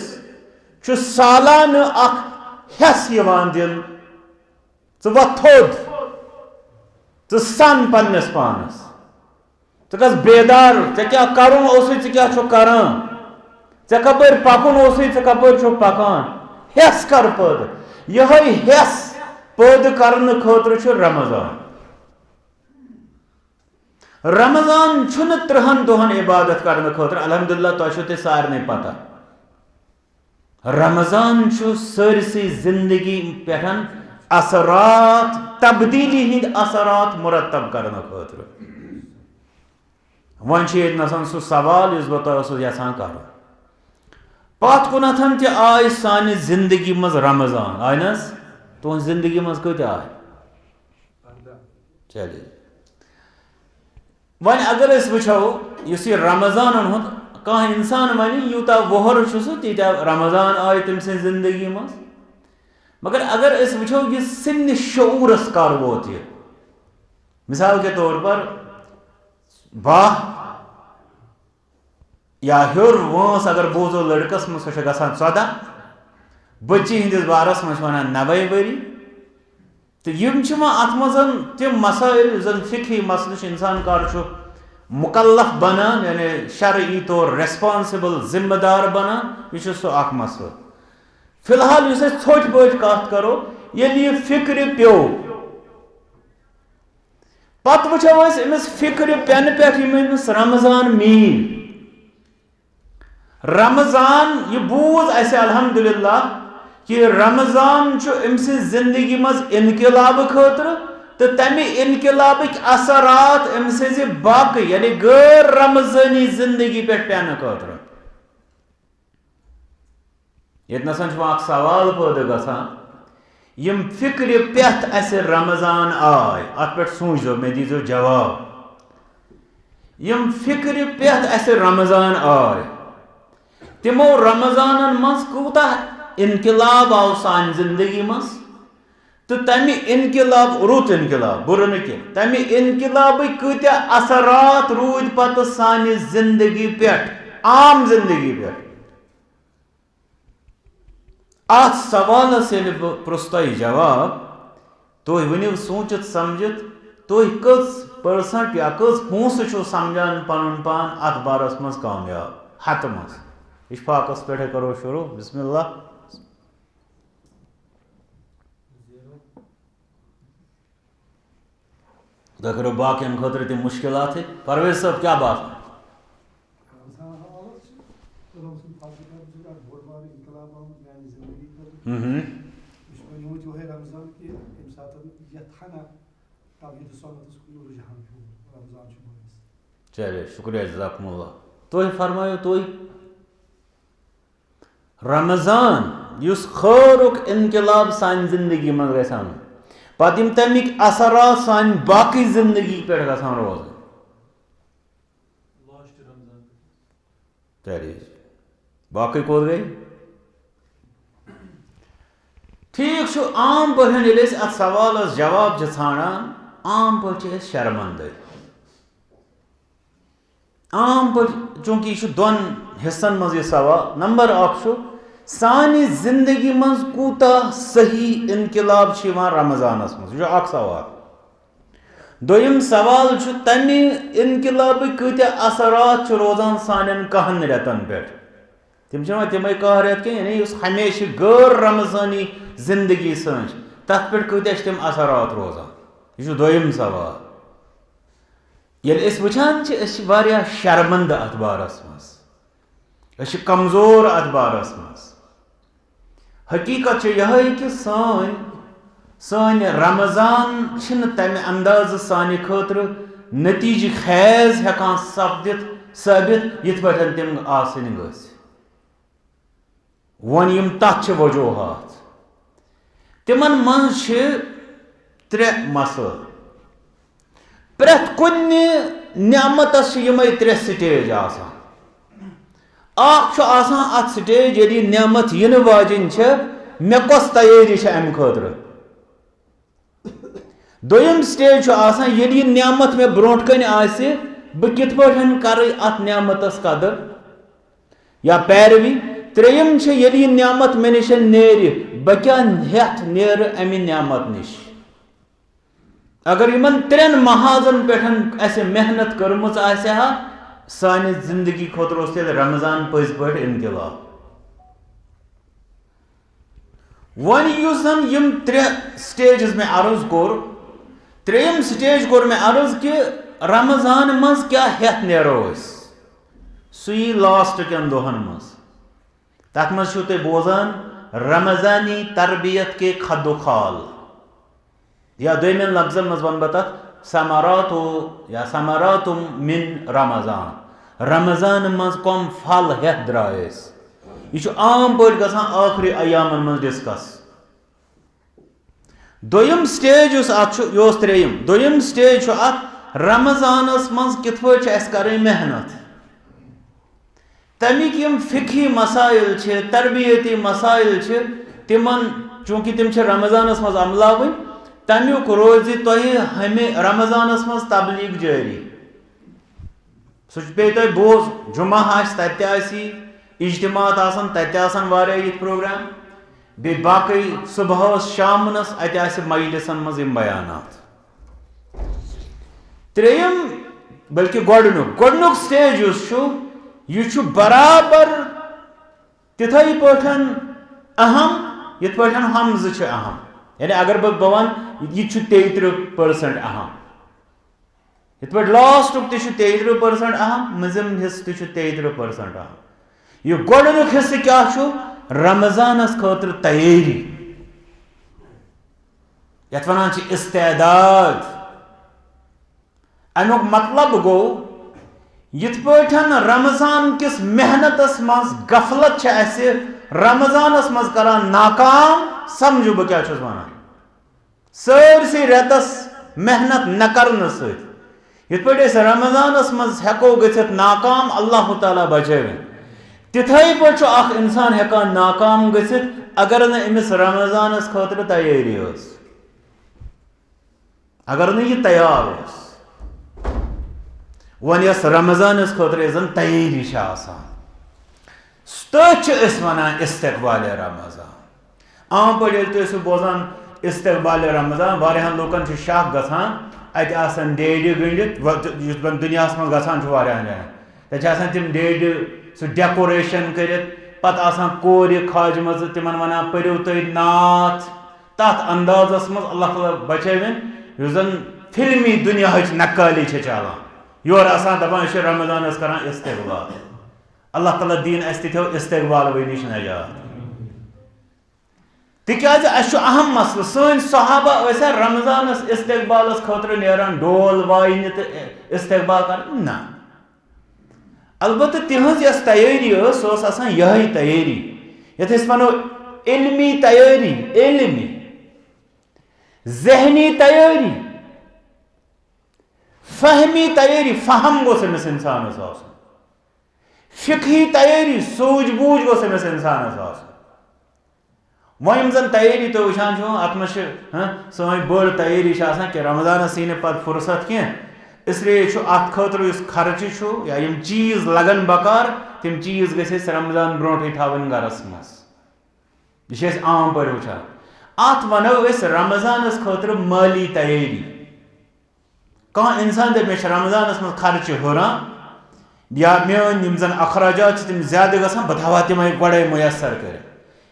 सालाना हेस दिन व थोद सन पन्नस पानस गस बेदार क्या करुन क्या करान ऐ कपर पकुन ऐ कपर पकान हेस कर पैद यह हेस पैद करने खतर रमजान रमजान 30 दोहन इबादत करने खतर अल्हम्दुलिल्लाह तुम सारे पता रमजान सरसी जिंदगी पे असरात तब्दीली हिंद असरात मुरतब करने खतर वन नसन सह सवाल इस बह तुम यहां कर पत कुन आय सान जिंदगी मज रमजान आय न तुम जिंदगी मज कत आय चलिए वन अगर वो इस रमजान कह इंसान वन यूता वोहर तीत्या रमजान आय तम स जिंदगी मज मगर अगर वो यह सिन शऊरस कर वोत मिसाल के तौर पर 12 या हर वंस अगर बोजो लड़कस मज सह ग 14 बच्ची हंदिस बारस मज वन 90 वरी तो अत मज तम मसाइल जन फिकी मसल इंसान कर मुकल्लफ बनान यानी शरई तौर रेस्पॉन्सिबल जिम्मेदार बनान यह सह मसल फिलहाल थोट पट कत करो यह फिक्र प्यो पत वो अमिस फिक्र पेन पे रमजान मील रमजान यह बूज अस अल्हम्दुलिल्लाह कि रमजान अम्स जिंदगी मज इनकलाब खतर तो तमे इनकलाब असरात अम्स बाकी यानी गैर रमजानी जिंदगी पे पेन खतर ये नसन सवाल पैदा गसान यम फिक्र पेथ अस रमजान आय अत पे सूझो मे दीजो जवाब यम फिक्र पेथ अस रमजान आय तिमो रमजान मज कूता इनकलाब आव सान जिंदगी मज तो तमे इनकलाब रुत इनकलाब बुर न तमे इनकलाब कत्या असरात रूद पत सान जिंदगी पे आम जिंदगी पे अत सवाल से पृछ जवाब तुम वनिव सोचित समझित तुम कस परसेंट या कस पोस समझान पन पान अत बारस मज कामयाब हत मज इशफाकस पे करो शुरू बिस्मिल्लाह खुदा करो बाकियन खतर तम मुश्किलात परवेज साहब क्या बात चलिए शुक्रिया जज़ाकुमुल्लाह तुम फरमायो तुम रमजान युस खैरुक इनकलाब सान जिंदगी मज गसान पत यम तमिक असरात सान बाकी जिंदगी पे गसान रोज चलिए बाकी कोत गई ठीक आम पे अत सवाल जवाब ान आम पे शर्मंद आम पे चूंकि यह दोन हिस्सन मज यह सवाल नंबर 1 सानी जिंदगी मज कूता सही इनकलाब रमजानस मज यह सवाल दोयम सवाल तमे इनकलाब कत्या असरात रोजान सान कहन रेतन पे तम तमे कह रेत यानी हमेशा गैर रमजानी जिंदगी सन तथ पे कत्या तम असरात रोजान यह दोयम सवाल ये वुचान शर्मंद अत बारस मज कमजोर अत बारस मज हकीकत यह कि सान रमजान तमे अंदाज सान खतर नतीज खैज हेकान साबित यथ पे तम आसन वन यम तथ वजूहत तिमन मज 3 मसल प्रेथ कुन नियामतस यमे 3 स्टेज आसान अत स्टेज यदि नेमत इन वाजिन मे कस तैयारी अम खतर दोयम स्टेज यदि नेमत मे ब्रोट कन बह कित कर अत नेमतस कदर या पैरवी त्रेयम यदि नेमत मे निश नेर बह क्या हेथ नेर अमि नेमत निश अगर इन त्रेन महाजन पे मेहनत कर्म सानि जिंदगी खुद रमजान पज पे इनकलाब वन यम त्रे स्टेज में अर्ज कोर त्रेयम स्टेज कोर में अर्ज कि रमजान मज क्या हेथ नेरो सुई लास्ट कन दोहन मज तथ मज तुम बोजान रमजानी तरबियत के खदोखाल या दोमें लफ्जन मज वन बह समारातो या समारातुम मिन रमजान रमजान मज कम फल हेथ द्रायस यह आम पे ग आखिरी अयामन मज डिस्कस दोयम स्टेज यह त्रेयम दोयम स्टेज रमजानस मज कित कर मेहनत तमिक यम फिकी मसाइल तरबियती मसाइल तिमन चूंकि तिम रमजानस मज अमलावन तमुक रोज हमें रमजानस मज तबलीग जारी सह पे तुम बोज जुमा ती इज्तिमात तन प्रोग्राम बे बाकी सुबह शामनस अत मजलिसन मज बयानात त्रेयम बल्कि गोडनुक स्टेज यह बराबर तिथै पठन अहम यथ पे हमज अहम यानी अगर बह वन यह 33% अहम यथ पे लास्टुक 33% अहम मजिम हिस्स 33% अहम यह गोडनुक हिस्स क्या रमजानस खतर तैयारी यथ वन इस्तेदाद अमुक मतलब गो यथ पे रमजान किस मेहनतस मज गफलत रमजानस मज करान नाकाम समझो बह क्या वन सरसी रेतस मेहनत न करने सत पे रमजानस मज हेको गथित नाकाम अल्लाह ताला बचावे तिथै पे इंसान हेकान नाकाम गथित अगर न अमिस रमजानस खतर तैयारी अगर न यह तैयार वन यस रमजानस खतर जन तैयारी तथ वन इस्तकबाल रमजान आम पे तुम बोजान इस्तकबाल रमजान वारियान लूकन शक गसान अत डेड गंडित दुनिया मज गसान जान तिम डेड सह डेकोरेशन कर कोर खाज मज तिमन वन परो तुम नात तथ अंदाजस मज अल्लाह ताला बचावन यु जन फिल्मी दुनिया नक्काली चलान योर दपान रमजानस कर इस्तकबाल अल्लाह ताला दीन थो इस्तकबाल व नश नजात तिकाज अहम मसल सन सहाबा रमजानस इस्तकबालस खतर नेरान डोल वाइन तो इस्तकबाल कर ना अलबत्त तिहज यस तैयारी सह यही तैयारी यथ वनो इल्मी तैयारी इल्मी जहनी तैयारी फहमी तैयारी फहम गोस अमिस इंसानस आसन फिकही तैयारी सूझ बूझ गोस अमिस इंसानस आसन वह जन तैयारी तो वुचान अत मे सन बड़ तैयारी कि रमजानस यी पे फुर्सत कह इसलिए अत खतर खर्च या यम चीज लगन बकार तम चीज गस रमजान ब्रोटे थवन गरस मज यह आम पे वुचान अत वनो रमजानस खतर माली तैयारी कह इंसान दप मे रमजानस मज खर्च हुरान या मेन यम जन अखराजात तम ज्यादा गसान बह थवा तम गड़े मुयसर कर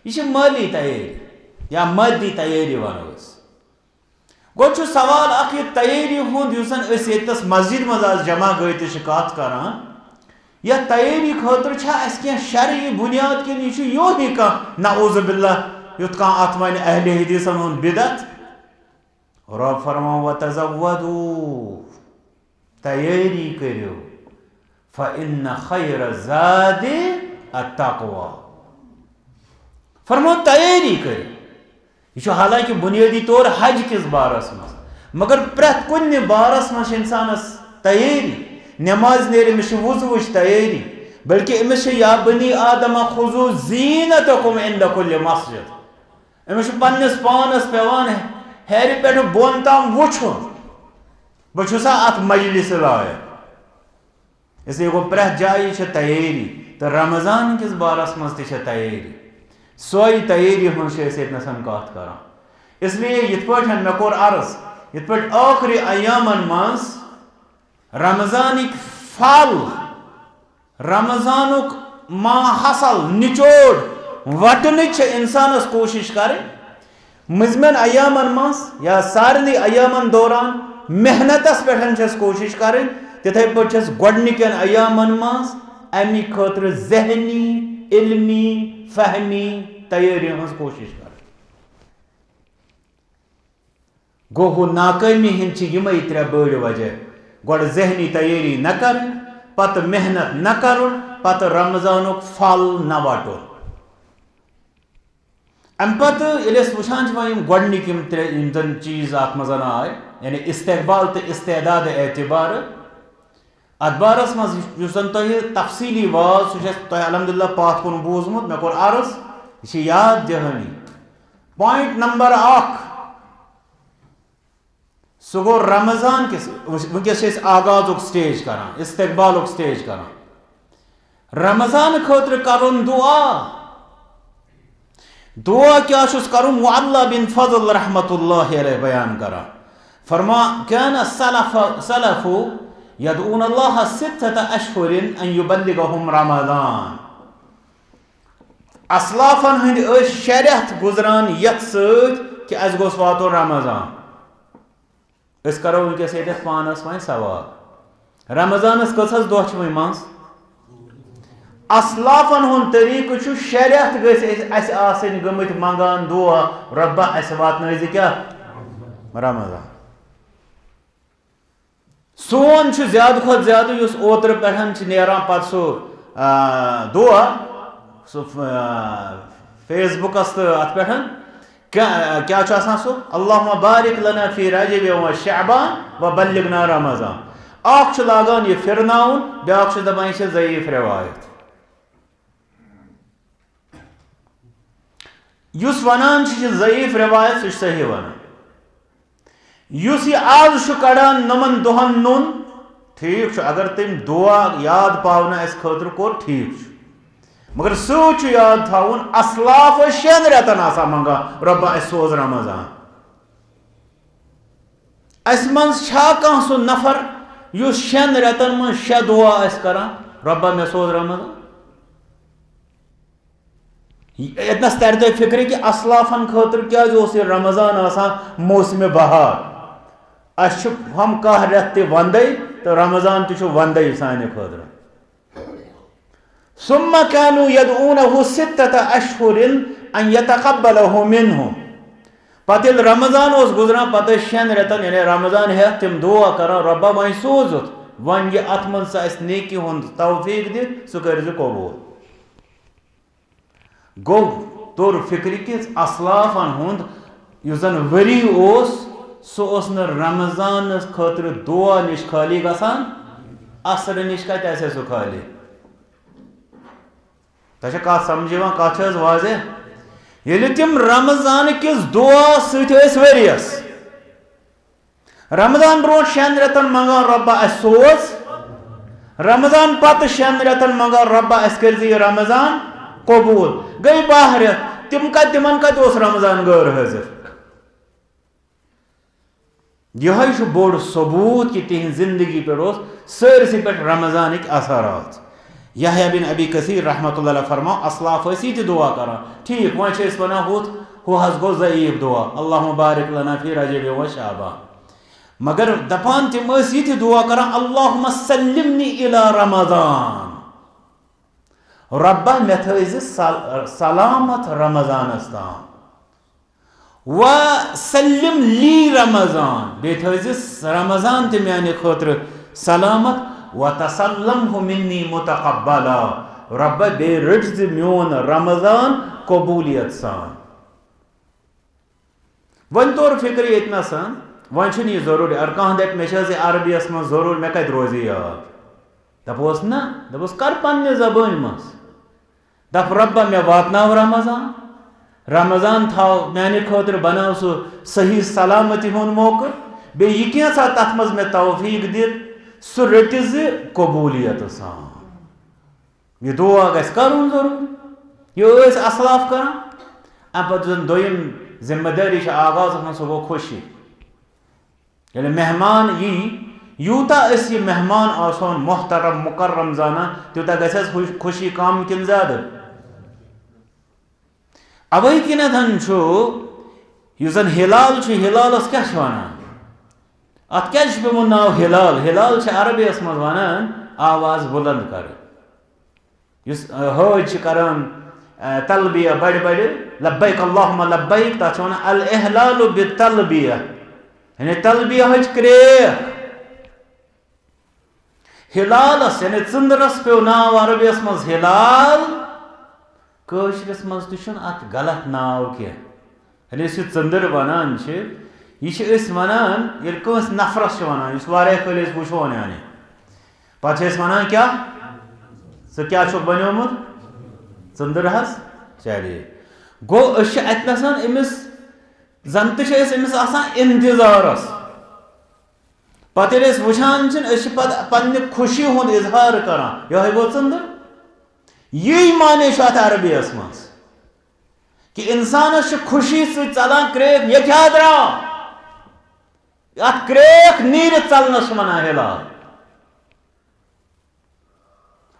यह माली तैयारी या मदी तैयारी वनोस गो सवाल अख तैयारी हुस मस्जिद मज जमा गई कत कर या तैयारी खतर कह शरई बुनियाद कि यह योही कह नऊज़ बिल्लाह युत कह अत वन अहले हदीसन हुंद बिदत रब फरमा वतज़व्वदू तैयारी करो फ़इन्न खैर ज़ादि अत्तक़वा फरमा तैयारी कर यह हालांकि बुनियादी तौर हज किस बारस मज मगर प्रत कुन बारस मज इंसानस तैयारी नमाज नेर मे वुज़ तैयारी बल्कि अमिस या बनी आदम खुजू जीनतकुम इंद कुल्ल मस्जिद, अमिस पन्निस पानस पेवान हेर पे बोन तम वुछुन बा अत मजलिस लायक, इसलिए गो प्रह जाय तैयारी तो रमजान किस बारस मज तैयारी, सोई तैयारी हन कत कर। इसलिए यथ मे कोर अर्ज यथ आखिरी अयामन मज रमजानिक फल रमजानुक माहसल निचोड़ वटन इंसानस कोशिश कर मजमन अयामन मज या सारे अयामन दौरान मेहनतस पे कोशिश कर, तिथे पे गोडनिकन अयामन मज अमि खतर जहनी इल्मी फहमी तैयारी हज कोशिश कर। गो नाकामी हिंद यमई त्रे बड़ वजह, गोड जहनी तैयारी न कर, पत मेहनत न कर, पत रमजानुक फल न वाटो। अम पत वुचान गोडनिक त्रे चीज अत मज आय, यानी इस्तकबाल तो इस्तेदाद एतबार अत बारस मज तफसीली वाज सह अलहमदुलिल्लाह पात कुन बूजमुत, मे कोर अर्ज यह याद दहानी। पॉइंट नंबर 1 सह गो रमजान किस वनकस आगाजुक स्टेज करान, इस्तकबालुक स्टेज करान। रमजान खतर करुन दुआ, दुआ क्या करुन मुअल्ला बिन फजल रहमतुल्लाहि अलैहि बयान करा, फरमा कान सलफु यदऊन अल्लाह सित्तत अशहुरिन अन युबल्लिगहुम रमजान। असलाफन हंद शरियत गुजरान यथ सत कि अस गोस वातो रमजान। अस करो वनकस ये पानस वन सवाल, रमजानस कस दह मज असलाफन हुन तरीक शरियत गस गमत मंगान दुआ रब्बा अस वातन क्या रमजान। सोन ज्यादा खुद ज्यादा ओतर पे नेरान पत सह दुआ फेसबुकस तो अत पे क्या सह अल्लाहुम्मा बारिक लना फी रजब व शअबान व बल्लिगना रमजान। अख लागान यह फिरनाउन, ब्याक दपान ज़ईफ रिवायत। युस वनान ज़ईफ रिवायत सह सही वन। युस यह आज कड़ान नमन दोहन नुन ठीक अगर तम दुआ याद पावना अस खतर कोर ठीक, मगर सत याद थावन असलाफ 6 रेतन मंगा रब्बा अस सोज रमजान। अस मज कह सह नफर युस 6 रेतन मज 6 दुआ करान रब्बा मे सोज रमजान। इतनस तर तुम फिक्र कि असलाफन खतर क्या रमजान मौसम बहार, अस हम कह रेत वंद तो रमजान तो वंद साने खतर। सुम्मा कानू यदऊनहु सित्तत अशहुरिन अन यतक़ब्बलहु मिन्हु। पत रमजान गुजरान पत 6 रेतन यानी रमजान हे तम दुआ कर रब्बा वन सोजुत वन यह अत मज नेकी हुंद तौफीक दित सह कर कबूल। गो तोर फिक्र कि असलाफन हुंद युस जन वरी सह न रमजान खतर दुआ निश खाली गसान, असर निश कत सह खाली। तह कत समझ कत वाजे ये तम रमजान किस दुआ सरियस रमजान ब्रो 6 रेतन मंगान रब्बा अस सोज, रमजान पत 6 रेतन मंगान रब्बा अस कर रमजान कबूल। गई 12 रेत तिमन कत रमजान गैर हाजिर। यह बोड़ सबूत कि तिहद जिंदगी पे सरसी पे रमजान असरात। यहया बिन अबी कसीर रहमतुल्लाह फरमा असलाफ ती दुआ कर ठीक वन वन हु गो ज़ईफ दुआ अल्लाहुम्मा बारिक लना फी रजब व शअबान, मगर दपान तम ये दुआ कर अल्लाहुम्मा सल्लिमनी इला रमजान, रब्बा मे थज सलामत रमजानस ताम, व सल्लिम ली रमजान बे थज रमजान ते मेरे खतर सलामत, व तसल्लमहु मिन्नी मुतक़ब्बला रब्बा बे रट मोन रमजान कबूलियत सान। वन तोर फिक्र इतना सन वन यह जरूरी अगर कह दप मे अरबियस मज जरूर मे कत रोज याद दपोस ना दपोस कर पन्ने जबान मस दप रब्बा मे वातनाव रमजान थाव माने खतर बनाव सो सही सलामती हुन मौका बे यह कैसा तथ मज मे तौफीक दित सह रटि कबूलियत सान यह दुआ गस करुन जरूर यह असलाफ कर पे दोयम जिम्मेदारी आगाज सह गो खुशी ये मेहमान यी यूता यह मेहमान आसोन मोहतरम मुकर्रम जाना तूता गस खुशी कम किन ज्यादा अवै किनथन जन हिलाल हिलालस क्या वनान अत क्या पेमुन नाव हिलाल हिलाल अरबियस मज वनान आवाज बुलंद कर हज करान तलबिया बड़ बड़ लब्बैक अल्लाहुम्मा लब्बैक तथ वनान अल इहलालु बितलबिया यानी तलबिया हज क्रेक हिलालस यानी चंद्रस पे नाव अरबियस मज हिलाल कशरस मज अत गलत नाव कह यह चंद्र वनान यह वनान कंस नफरस वनान कल वो यानी पे वनान क्या सह क्या बनोमुत चंद्र हस चलिए गो अतन अमिस जन तमिस इंतजारस पे वुचान पे खुशी हुंद इजहार करान यह गो चंद्र यही माने अत अरबियस मज कि इंसानस खुशी सलान क्रेक ये क्या द्राव अत क्रेक नीर चलनस वनान हिलाल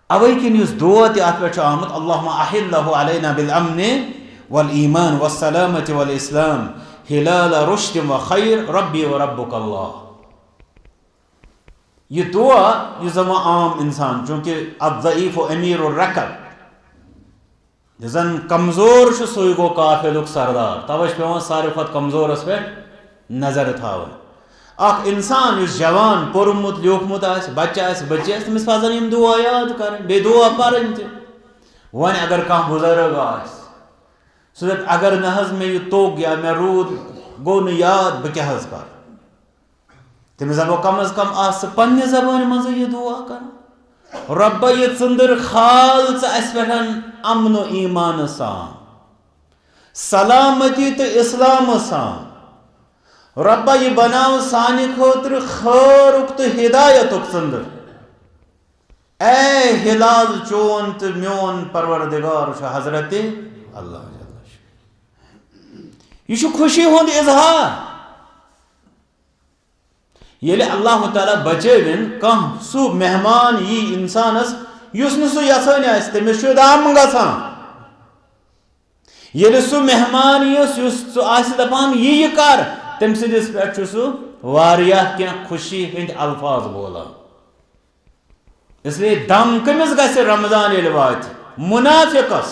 अवै किन दुआ अत पे आमुत अल्लाहुम्मा अहिल्लहु अलैना बिल अम्नि वल ईमान वस सलामति वल इस्लाम हिलाल रुश्द व खैर रब्बी व रब्बुक अल्लाह यह दुआ यह जमा आम इंसान चूंकि अब ज़ईफ व अमीर और रकब जन कमजोर सो गो काफिलुक सरदार तवे पे सारे खुद कमजोरस पे नजर थावन अख इंसान इस जवान पोरमुत लिखमुत बच्चा बच्चे तमिस पजन यम दुआ याद कर बे दुआ परन वन अगर कह बुजुर्ग सह अगर नज मे यह तोग या मे रूद गो न याद बह क्या कर तमिस दपो कम अज कम पन्ने जबान मज यह दुआ कर रब्बा यह चंद्र खाल पे अमन ईमान सान सलामती तो इस्लाम सान रब्बा यह बनाव सानि खोत्र खैरुक तो हिदायतुक चंद्र ए हिलाल चोन तो मोन परवरदिगार हजरत अल्लाह यह खुशी हुंद इजहार ये अल्लाह ताला बचन कह सह मेहमान यी इंसानस युस न सह यसान तमिस दम गसान ये सह मेहमान युस दपान यह कर तम सिस पे सह खुशी हंद अल्फाज बोलान इसलिए दम कमिस गस रमजान ये वात मुनाफिकस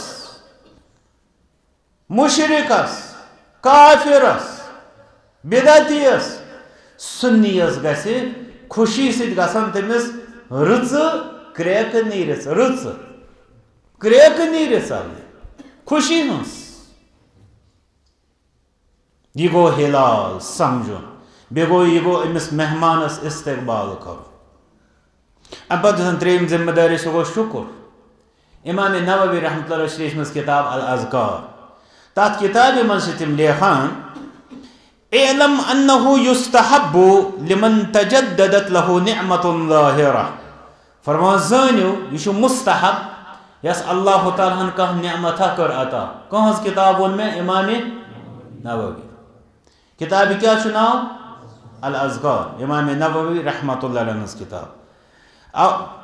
मुशरिकस काफिरस बिदतियस सुन्नीयस गस खुशी सन तमिस रच क्रेक नीर रच क्रेक नीर खुशी हंस यह गो हिलाल समझुन बे गो यह गो अमिस मेहमानस इस्तकबाल कर अब त्रेम जिम्मेदारी सह गो शुक्र इमाम नववी रहमतुल्लाह शरीफ मज किताब अल अज़कार तथ किताब मज तम लेखान इलम अन्नहु युस्तहब्बु लिमन तजद्ददत लहु निअमतुन ज़ाहिरा फरमान जानियो यह मुस्तहब यस अल्लाह ताला कह निअमत कर अता कहज किताब वोन में इमाम नववी किताब क्या नाव अल अज़कार इमाम नववी रहमतुल्लाह अलैहि किताब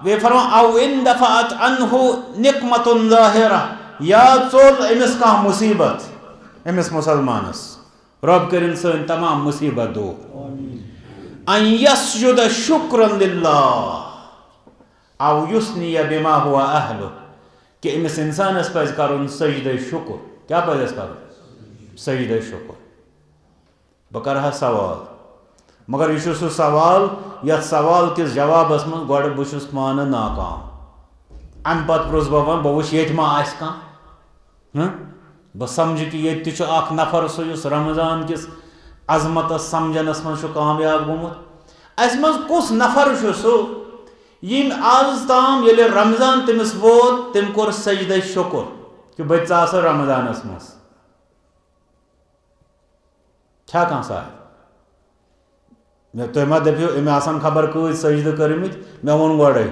वे फरमा औ इन दफात अनहु निकमतुन ज़ाहिरा या चोल अमिस कह मुसीबत अमिस मुसलमानस रब करिन सन तमाम मुसीबत दो अन यस्जुद शुक्रन लिल्लाह औ युस्नी बिमा हुआ अहलु कि अमिस इंसानस पज करुन सजदे शुक्र क्या पज कर सजदे शुक्र बह कर सवाल मगर यह सह सवाल यथ सवाल किस जवाबस मज गो बहुत पान नाकाम अम पे प्रोस बह बह वुच ये मा बह समझ कि ये नफर सह रमजान किस अजमत समझनस मज कामयाब गोमुत अस मज कुस नफर सह यम आज ताम ये रमजान तमिस वोत तम कोर सजद शुक्र कि बह चा रमजानस मज क्या कह साहब तुम मा दपो अमे आसान खबर कत सजद कर्मित मे वोन गोड़े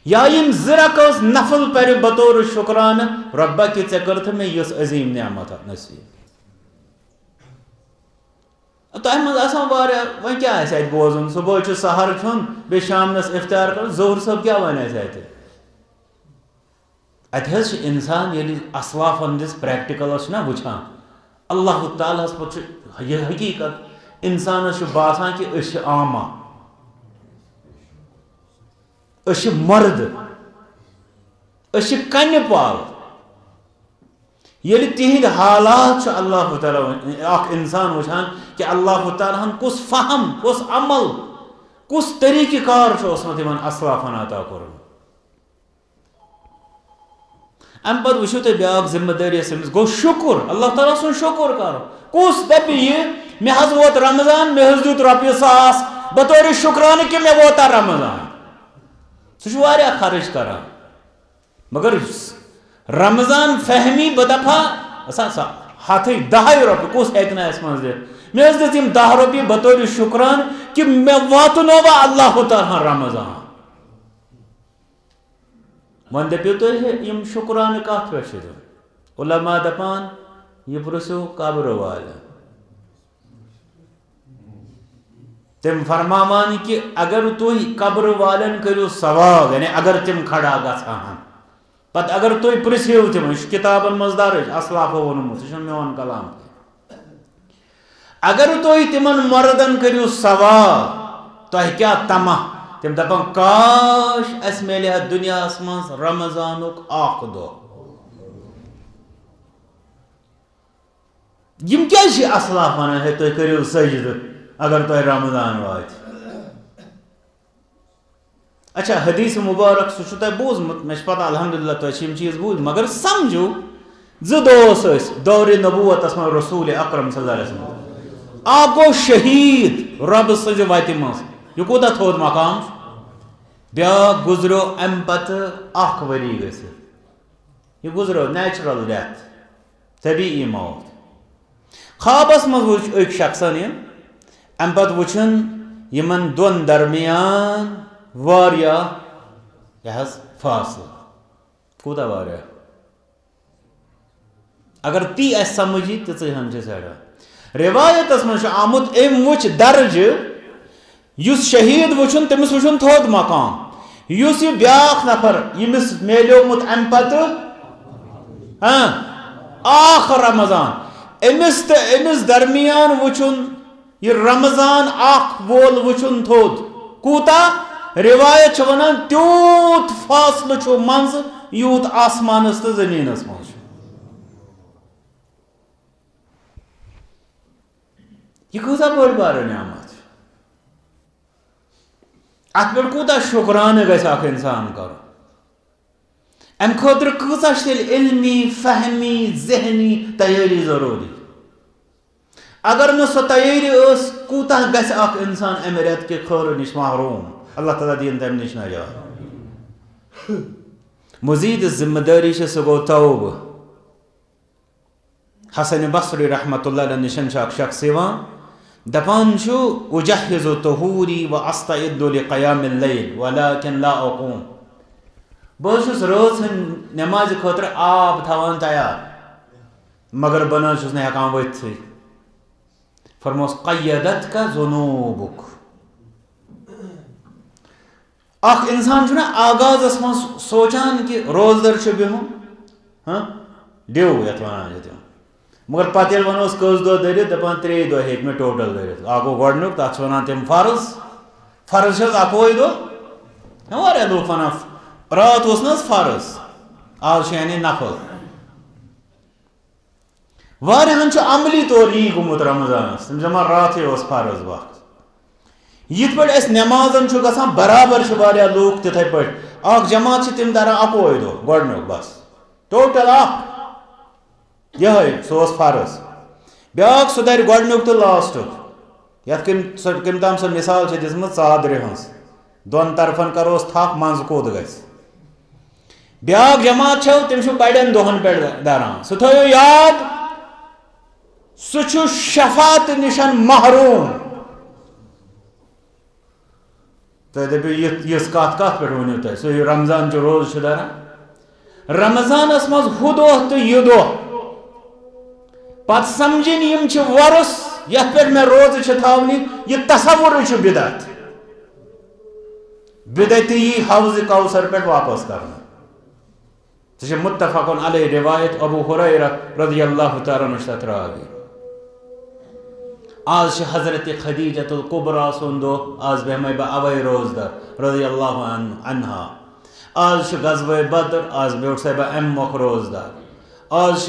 या यम ज़रकस नफल पर बतौर शुक्रान रब्बा कि ऐ कर मे यस अजीम नेमत नसीब तह मज वो क्या बोजन सुबह सहर खुन बे शामनस इफ्तार कर जोहर सब क्या वन अत इंसान ये असलाफन दिस प्रैक्टिकल ना वुचान अल्लाह ताला पे यह हकीकत इंसानस बासान कि आमा मर्द कन पाल ये तिहद हालात अल्लाह ताला इंसान वुचान कि अल्लाह ताला कुस फहम कुस अमल कुस तरीक़ार असलाफन अता कोर अम पे वो तुम ब्या जिम्मेदारी गो शुक्र अल्लाह ताला सुन शुक्र करो कुस दप मे हज वोत रमजान मे हज दुत रॉपिय 100 बतौर शुक्रान कि मे वोता रमजान सह खर्च कर मगर रमजान फहमी बदफा हथ 10 रुपये कुस हेना मज दित मे दिम 10 रुपये बतौर शुक्रान कि मे वातनो अल्लाह ताला रमजान वन दपो तुम शुक्रान कत पे उलमा दपान यह पृसो कब्र वाल तम फरमान कि अगर तुम कब्र वालन करो सवाल यानी अगर तम खड़ा गहान पत अगर तुम पृसो तम किताबन मजदार असलाफो वोनमुत सह मोन कलाम अगर तुम तिमन मर्दन करो सवाल तुह क्या तमा तम दपान काश अस मिले दुनिया मज रमजानुक आख दो यम क्या असलाफ वन है तुम करो सजद अगर तुह रमजान वात अच्छा हदीस मुबारक सह तुम बोजमुत मे पता अल्हम्दुलिल्लाह तुम चीज बूझ मगर समझो दोस दौर नबूवत मज रसूल अकरम सल्लल्लाहु अलैहि वसल्लम आ गो शहीद रब सज वत मज यह कूत थोद मकाम ब्या गुजरो अम पे अख वरी गह गुजरो नेचुरल डेथ तभी मौत ख्वाबस मज वो एक शख्सन अम पे वुचन यमन दोन दरमियान वारिया फासल कूत वारिया अगर ती समझी तीहन सड़ा रिवायत मज आमुत अम वुच दर्ज युस शहीद वुचन तमिस वुचन थोद मकाम युस यह ब्याख नफर यमिस मेलोमुत अम पत आख रमजान अमिस दरमियान वुचन यह रमजान आख वोल वुचन थोद कूता रिवायत वनान त्यूत फासल मंज यूत आसमानस तो जमीनस मज यह कूता बड़ बार नियामत अत पे कूता शुक्रान गख इंसान कर अम खुद कच इल्मी फहमी जहनी तैयारी जरूरी अगर न सो तैयारी कूता गख इंसान अमे रेत के खैर नश महरूम अल्लाह ताला दीन तम नश नजात मजीद जिम्मेदारी सह गो तौब हसन बसरी रहमतुल्लाह अलैह निशन शख्स दपान उजहिज़ु तहूरी व अस्तइद्दु लिक़यामिल लैल वलाकिन ला अक़ूम बस रोज नमाज खतर आब थवान तैयार मगर बना हेकान वथ फरमोस क़य्यदत का ज़ुनूबुक अख इंसान आगाज़ मज सोचान कि रोजदर बिहुन हाँ डिव यथ वन मगर पे वनोस कस दह दरित दपान 3 दह हे टोटल दरित गो गोडनुक तथ वन तम फर्ज फर्ज अकोई दह वारिया लूख वन रात ना फर्ज आज यानी नफल वारियाहन अमली तौर यी गुमुत रमजानस तम जमा रात फर्ज वक्त यिथ पे नमाजन गसान बराबर वारिया लूख तिथे पे जमात तम दरान अकोई दह गोडनुक बस टोटल यह सो फर्ज ब्या सह दर गोडनुक तो लास्टुक ये कम ताम सो मिसाल दिसम चादर हज दोन तरफन करोस थप मंज कोद गस ब्याक जमात छो तम बड़न दोहन पे दरान सह थो याद सह शफात निशन महरूम तो दपो यस कत पे वनो तुम सह रमजान रोज दरान रमजानस मज हु दोह तो यह दोह पत समझिन यम वरुस यथ पे मे रोज थावनी यह तसवुर बिदत बिदत यी हौज कौसर पे वापस करना सह मुत्तफकुन अलैहि रिवायत अबू हुरैरा रज़ियल्लाहु तआला अन्हु रावी आज हजरत खदीजतुल कुबरा सुन दो आज बेहमे अवै रोजदार रज़ियल्लाहु अन्हा आज गज़वे बद्र आज बेउठ से अम मोख रोजदार आज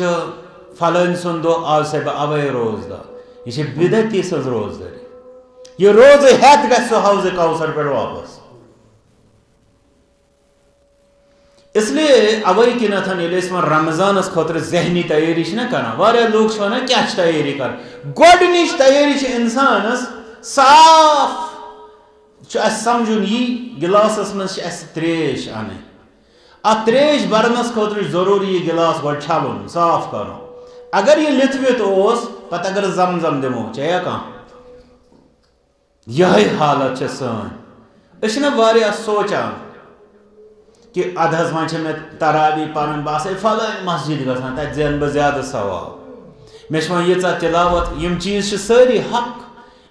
फलन सुन दो आज से अवै रोजदार यह बिदती सज रोजदारी यह रोज हेत गस हौज कौसर पे वापस इसलिए अवै किनथन रमजानस खतर जहनी तैयारी कर लोग क्या तैयारी कर गोडनिच तैयारी इंसानस साफ समझुन यी गिलासस मज त्रेश अन त्रेश बरनस खतर जरूरी यह गिलास गो छलुन साफ कर अगर यह लिथवित पत अगर जमजम दिमो चया कह यह हालत सन सोचान कि अदहस मे मे तरावी पान बस फलान मस्जिद गसान तत जेन बह ज्यादा सवाब मे यीचा तिलावत यम चीज सारी हक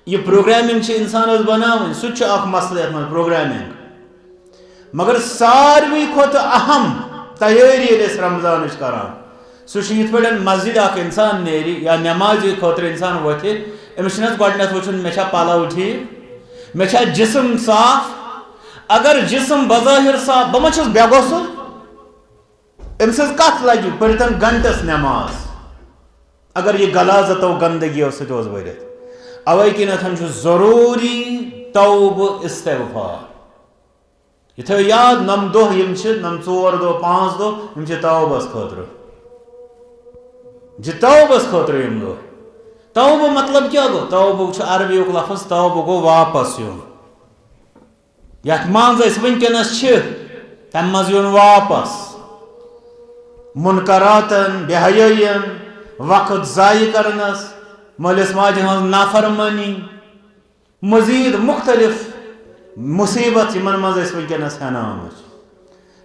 यह प्रोग्रामिंग इंसान बनावन सह मसल ये प्रोग्रामिंग मगर सारवी खुद अहम तैयारी रमजान करान सह ये पे मस्जिद इंसान नेरी या नमाज खतर इंसान वोथ अमिस गोडनथ वुचन मे पलव ठीक मे जिस्म साफ अगर जिस्म बज़ाहिर साफ बह मस बेगोसल अम्स कत लगे पर्तन घंटस नमाज अगर यह गलाजतो गंदगी सरित अवै किनथन जरूरी तौब इस्तगफार यह थो याद नम दोह यम 4 दो 5 दो यम तौबस खतर तौबस खतर यम दो तौब मतलब क्या गो तौब अरबी लफ्ज तौब गो वापस यून यथ मज वनकनस तम मज यून वापस मुनकरातन बेहयान वक्त जाय करनस मलिस माज हज नाफरमानी मजीद मुख्तलिफ मुसीबत इन मज वनकनस हेन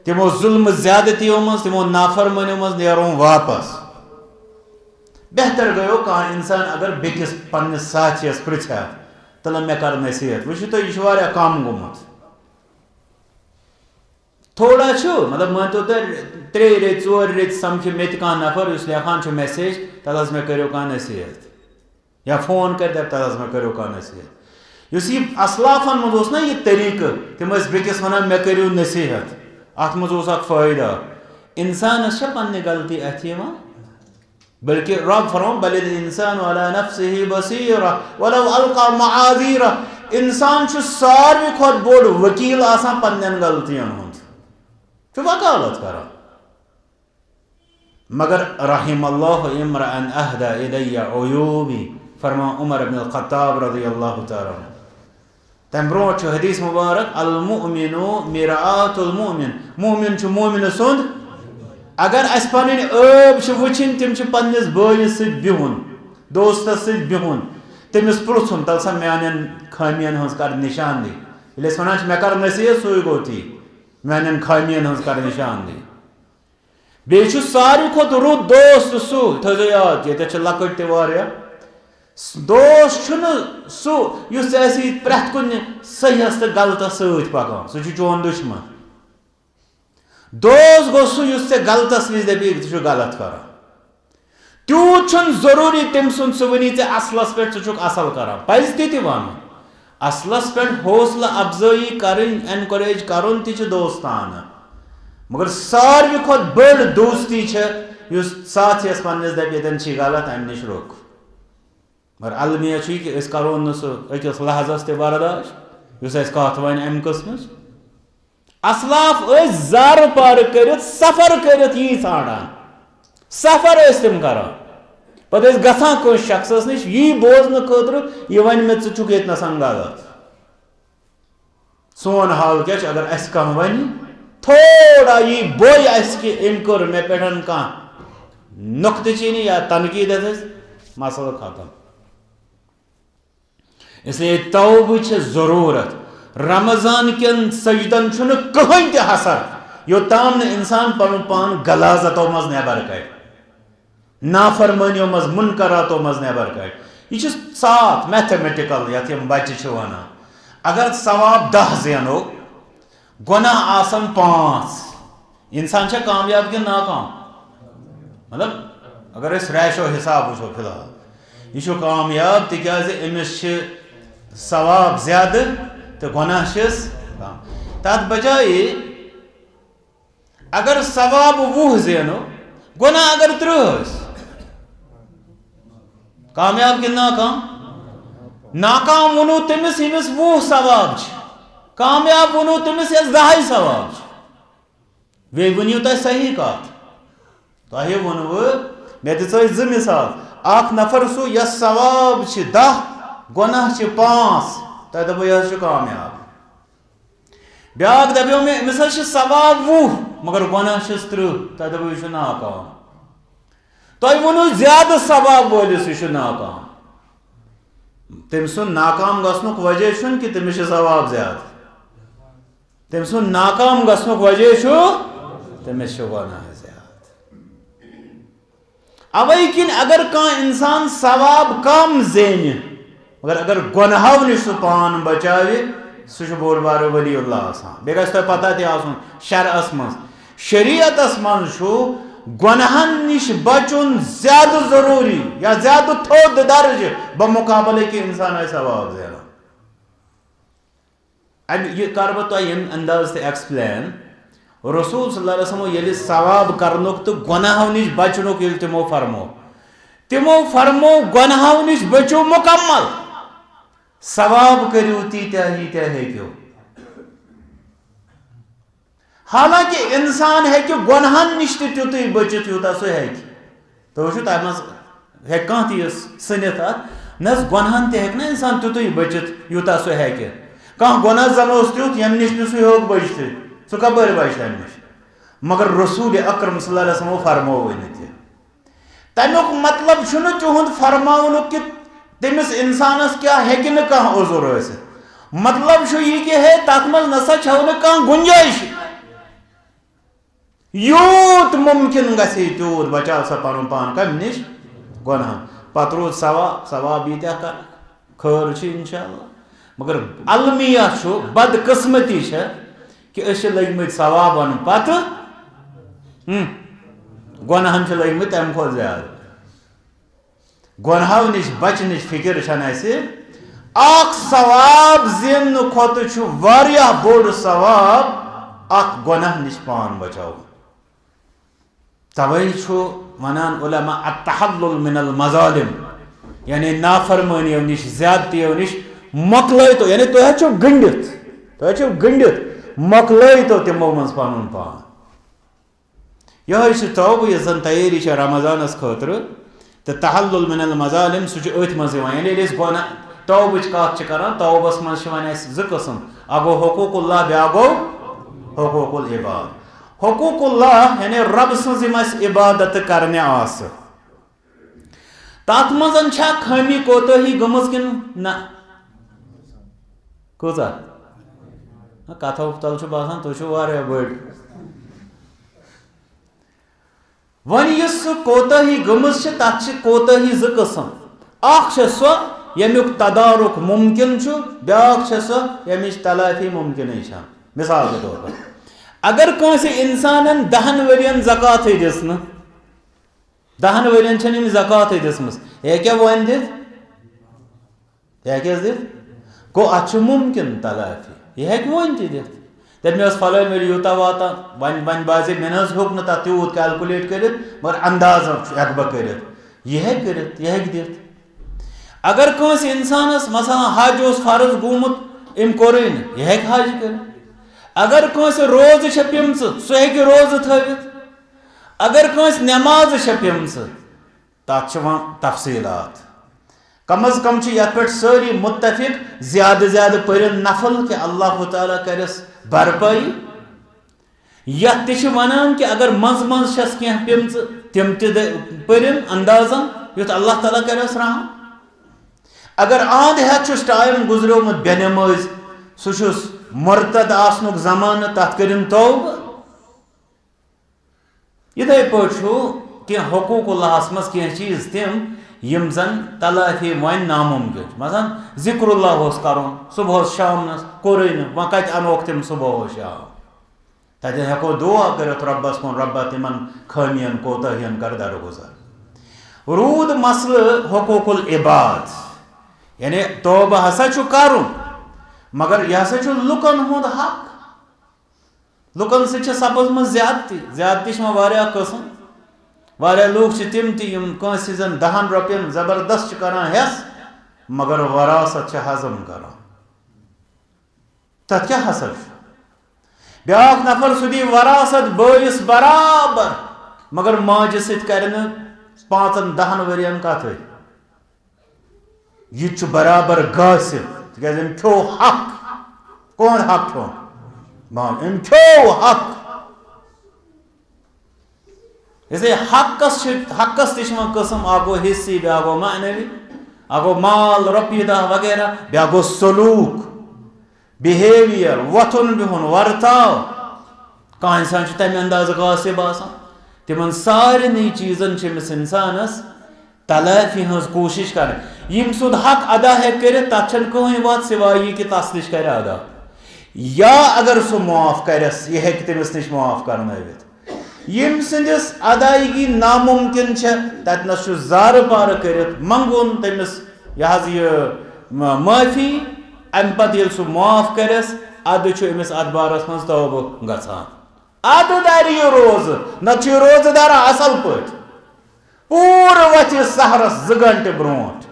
तिमो जुल्म ज्यादतियों मज तिमो नाफरमानियों मज नेरों वापस बेहतर गयो कह इंसान अगर बेकिस पन्निस साथियस पृछा तल मे कर नसीहत वो तो यह कम गोमुत थोड़ा मतलब मान तो 3 रेत 4 रेत समझ मे कह नफर लेखान मैसेज तल मे करो कह नसीहत या फोन कर तल मे करो कह नसीहत यह असलाफन मज ना यह तरीक तम बेकिस वन मे करो नसीहत अत मज फ़ायदा इंसानस पन्ने गलती अथ बल्कि रब फरमाओ बल इंसान अला नफ्सिही बसीरा वलौ अलका मआज़ीरा इंसान सारवी खुद बोड़ वकील आसान पन्नन गलतियन हुंद वकालत कर मगर रहिमल्लाहु इम्रअन अहदा इलैया उयूबी फरमा उमर इब्न अल-खत्ताब रज़ियल्लाहु तआला तम ब्रो हदीस मुबारक अल मुमिनु मिराअतुल मुमिन मुमिन मोमिन सुंद अगर अस पन ऐब वुचिन तम पन्निस बयस सत बिहुन दोस्तस सत बिहुन तमिस पृछुन तल सा मान खामियन हज कर निशानदी ये वन मे कर नसीहत सू गो ती मान खामियन हज कर निशानदी बे सारे खुद रुत दोस्त सू थो याद ये लकट तह दोस्त सह प्रथ कुन सहीस तो गलतस सत पकान सह चोन दुश्मन दोस्त गो सह गलतस विज दपी गलत कर तूत जरूरी तम सुन सह वनी ऐ असलस पे असल कर पज ती वन असलस पे हौसला अफजाई कर एनकरेज कर दोस्तान मगर सारवी खुद बड़ दोस्ती साथियस पन्निस दप ये गलत अम नश रोक मगर अलमिया कि करो नकिस लहजस ते बर्दाश्त कत वन अम कस्म असलाफ जार पार कर सफर कर ाड़ान सफर तम कर पे गसान शख्स नश यी बोजन खतर यह वन मे ये गलत सोन हाल क्या अगर अस कम वन थोड़ा यी बोय अम कर मे पे कह नुक्त चीनी या तनकीद मसल खत्म। इसलिए तौबह जरूरत। रमजान कन सजदन कहीं हसर योताम न इंसान पन पान गलाजतों मज नबर कर, नाफरमानियों मज मुनकरातों मज नबर कर। यह साफ मैथमेटिकल ये बच्चे वन अगर सवाब 10 ज़ेनो गुनाह आसन 5, इंसान कामयाब कि नाकाम? मतलब अगर रैशो हिसाब वो फिलहाल यह कामयाब तिस सवाब ज्यादा तो गुनाह कम। तथ बजाय अगर सवाब 20 ज़ेनो गुनाह अगर 30, कामयाब कि नाकाम? नाकाम वनो तमिस यमिस 20 सवाब, कामयाब वनो तमिस 10 सवाब। वे वनियो तुम सही कत तुह वोनव मे दिस 2 मिसाल। अख नफर सो यस सवाब 10 गुनाह 5 तुह दपो यह कामयाब। ब्याक दपो मे अमिस सवाब 20 मगर गुनाह 30 तुह दपो यह नाकाम। तुह वोनो ज्यादा सवाब वोलिस यह नाकाम। तम सुन नाकाम गसनुक वजह कि तमिस सवाब ज्यादा, तम सुन नाकाम गसनुक वजह तमिस गुनाह ज्यादा। अवै किन अगर कह इंसान सवाब कम ज़ेन मगर अगर गुनाहों नश पान बचावे सह बोड़ बार वलीउल्लाह। बे गस तुह पता तह शरअस मज शरीयतस मज गुनाहन निश बचुन ज्यादा जरूरी या ज्यादा थोद दर्ज बमुकाबले कि इंसान सवाब ज़ेना। अब यह कर बह तुम अंदाज एक्सप्लेन रसूल सल्लल्लाहु अलैहि वसल्लम ये सवाब करनुक तो गुनाहों निश बचनुक तिमो फरमो गुनाहों निश बचो मुकम्मल, सवाब करू तीत्या यीत्या हेक्यो। हालांकि इंसान है कि गुनाहन निश तुत बचित यूता सह है तो वो तथ मज हे कह सनित नस गुनाहन तक ना इंसान तुत बचित यूता सह है कह गुनाह जन तुथ यम निश सह बचत सह कपर बच तम निश। मगर रसूल अकरम सल्लल्लाहु अलैहि वसल्लम फरमो वन तमुक मतलब तुहद फरमावन कि तमिस इंसानस क्या हेकि न कह उजुर मतलब यह कि है तथ मज नसा छो न कह गुंजाइश यूत मुमकिन गि तूत बचाव सा पन पान कम निश गुनाह पत रोज सवाब यीत्या कर खैर इंशाअल्लाह। मगर अलमिया बदकिस्मती कि लग सवाबन पत गुनाहन लगमत अम खो ज्यादा। गुनाहों निश बचन फिक्र सवाब ज़ेन खोत बोड़ सवाब गुनाह निश पान बचाव। तवै वनान उलमा अत्तहल्लुल मिनल मज़ालिम यानी नाफरमानियों निश ज्यादतियों निश मकल तो यानी तुह गंडित मकल तो तिमो मज पन पान। यह तौबह यह जन तैयारी रमजानस खतर तो तहल्लुल मिनल मज़ालिम सह अथ मज यानी गुनाह तौबह कत कर तौबस मज वन 2 किस्म अ गो हुकूकुल्लाह ब्या गो हुकूकुल इबाद। हुकूकुल्लाह यानी रब सज इबादत करने तथ मज खामी कोताही गमज कि ना कूचा कथो तल बासान तुम बड़ वन कोताही गमज तथ कोताही 2 किस्म अख सो यमुक तदारुक मुमकिन ब्याक सो यमिच तलाफी मुमकिन। मिसाल के तौर पर अगर कंस इंसान 10 वरियन ज़कात दिस 10 वरियन ज़कात दिसमस क्या वन दित गो अत मुमकिन तलाफी यह वन दित दप फलान वर यूता वाता वन बाजे मे होक न तथ तूत कैलकुलेट कर मगर अंदाज हेक बह कर यह दित। अगर कंस इंसानस मसलन हज फर्ज गोमुत अम कोर यह हज कर। अगर कंस रोज पिम सह हे रोज थवित। अगर कंस नमाज पिम तथ तफसीलात कम अज कम यथ पे सारी मुत्तफिक ज्यादा ज्यादा परिन नफल कि अल्लाह ताला करस भरपाई। यथ वन कि अगर मज मज कह पिमच तिम परिन अंदाजन युथ अल्लाह ताला करस रहम। अगर आंध हेत टाइम गुजरोमुत बेनमाज सह मुर्तद आसनुक जमान तथ करिन तौब। इथे पे कि हुकूकुल्लाहस मज कह चीज तिम यम जन तलाफी वन नामुमकिन मसलन जिक्रुल्लाह करुन सुबह शाम कोर वह कत अनोक तिम सुबह शाम तत हेको दुआ कर रब्बस कुन रब्बा तिमन खामियन कोताहियन कर दरगुजर। रूद मसल हुकूकुल इबाद यानी तौबा हसा करुन मगर यह हसा लुकन हुंद हक। लुकन से सपजम ज्यादती कस्म वारिया लोग तिम तम 10 रुपयन जबरदस्त करान हेस मगर वरासत हजम करान तथ क्या हसर। ब्याक नफर सह दी वरासत बयस बराबर मगर माज सत कर 5-10 वरियन कथ यह बराबर गासिब तिक खो हक। कौन हक खो माज अम खो हक। इसलिए हकस तस्म आ गो हिस्सी ब्या गो मानवी आ गो माल रुपये दह वगैरह ब्या गो सलूक बिहेवियर वथुन बिहुन वर्ताव। कह इंसान तमें अंदाज गासिब आसान तिमन सारे चीजन इंसानस तलाफी हज कोशिश कर यम सुद हक अदा है कर तथ कहें वत सिवाय कि तस नश कर अदा या अगर सह माफ करस यह हे तमिस नश माफ करनवित यम सिंदिस अदायगी नामुमकिन तत नस जार पार कर मंगुन तमिस यह माफी अम पत ये सह माफ करस अद अमिस अत बारस मज तौब गसान अद दार यह रोज न रोज दार असल पे पूर वथ सहरस 2 घंटे ब्रोट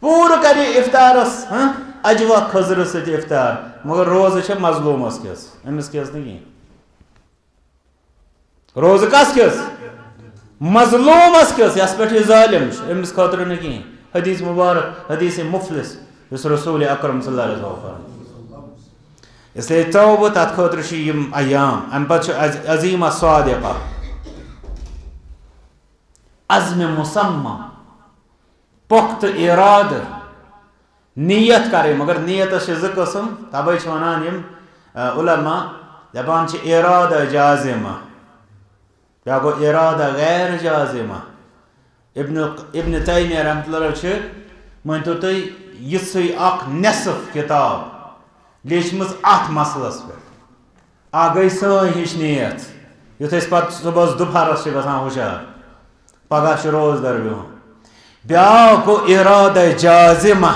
पूर कर इफ्तारस अजवा खजर सत इफ्तार मगर रोज मजलूमस कस अमिस कस नहीं रोज कस कस मजलूमस कस यस पे जालिम अमिस खतर न कहें। हदीस मुबारक हदीस मुफलिस इस रसूल अकरम सल्लल्लाहु अलैहि वसल्लम। इसलिए तौब तथ खतर यम अयाम अम पे अजीम सादिका अज़्म मुसम्मा पुख्त इराद नीयत करे मगर नीयत 2 कस्म तबे वनान यम उलमा दपान इरादा जाजिमा या गो इरादा गैर जाजिमा। इब्न तैमिया रहमतुल्लाह मानतो तुम यी नसफ किताब लेचमज अत मसलस पे आ गई सन हिश नीयत युथ पे सुबह दोपहरस गसान हुशार पगह रोज दर बिहुन ब्या गो इरादा जाजिमा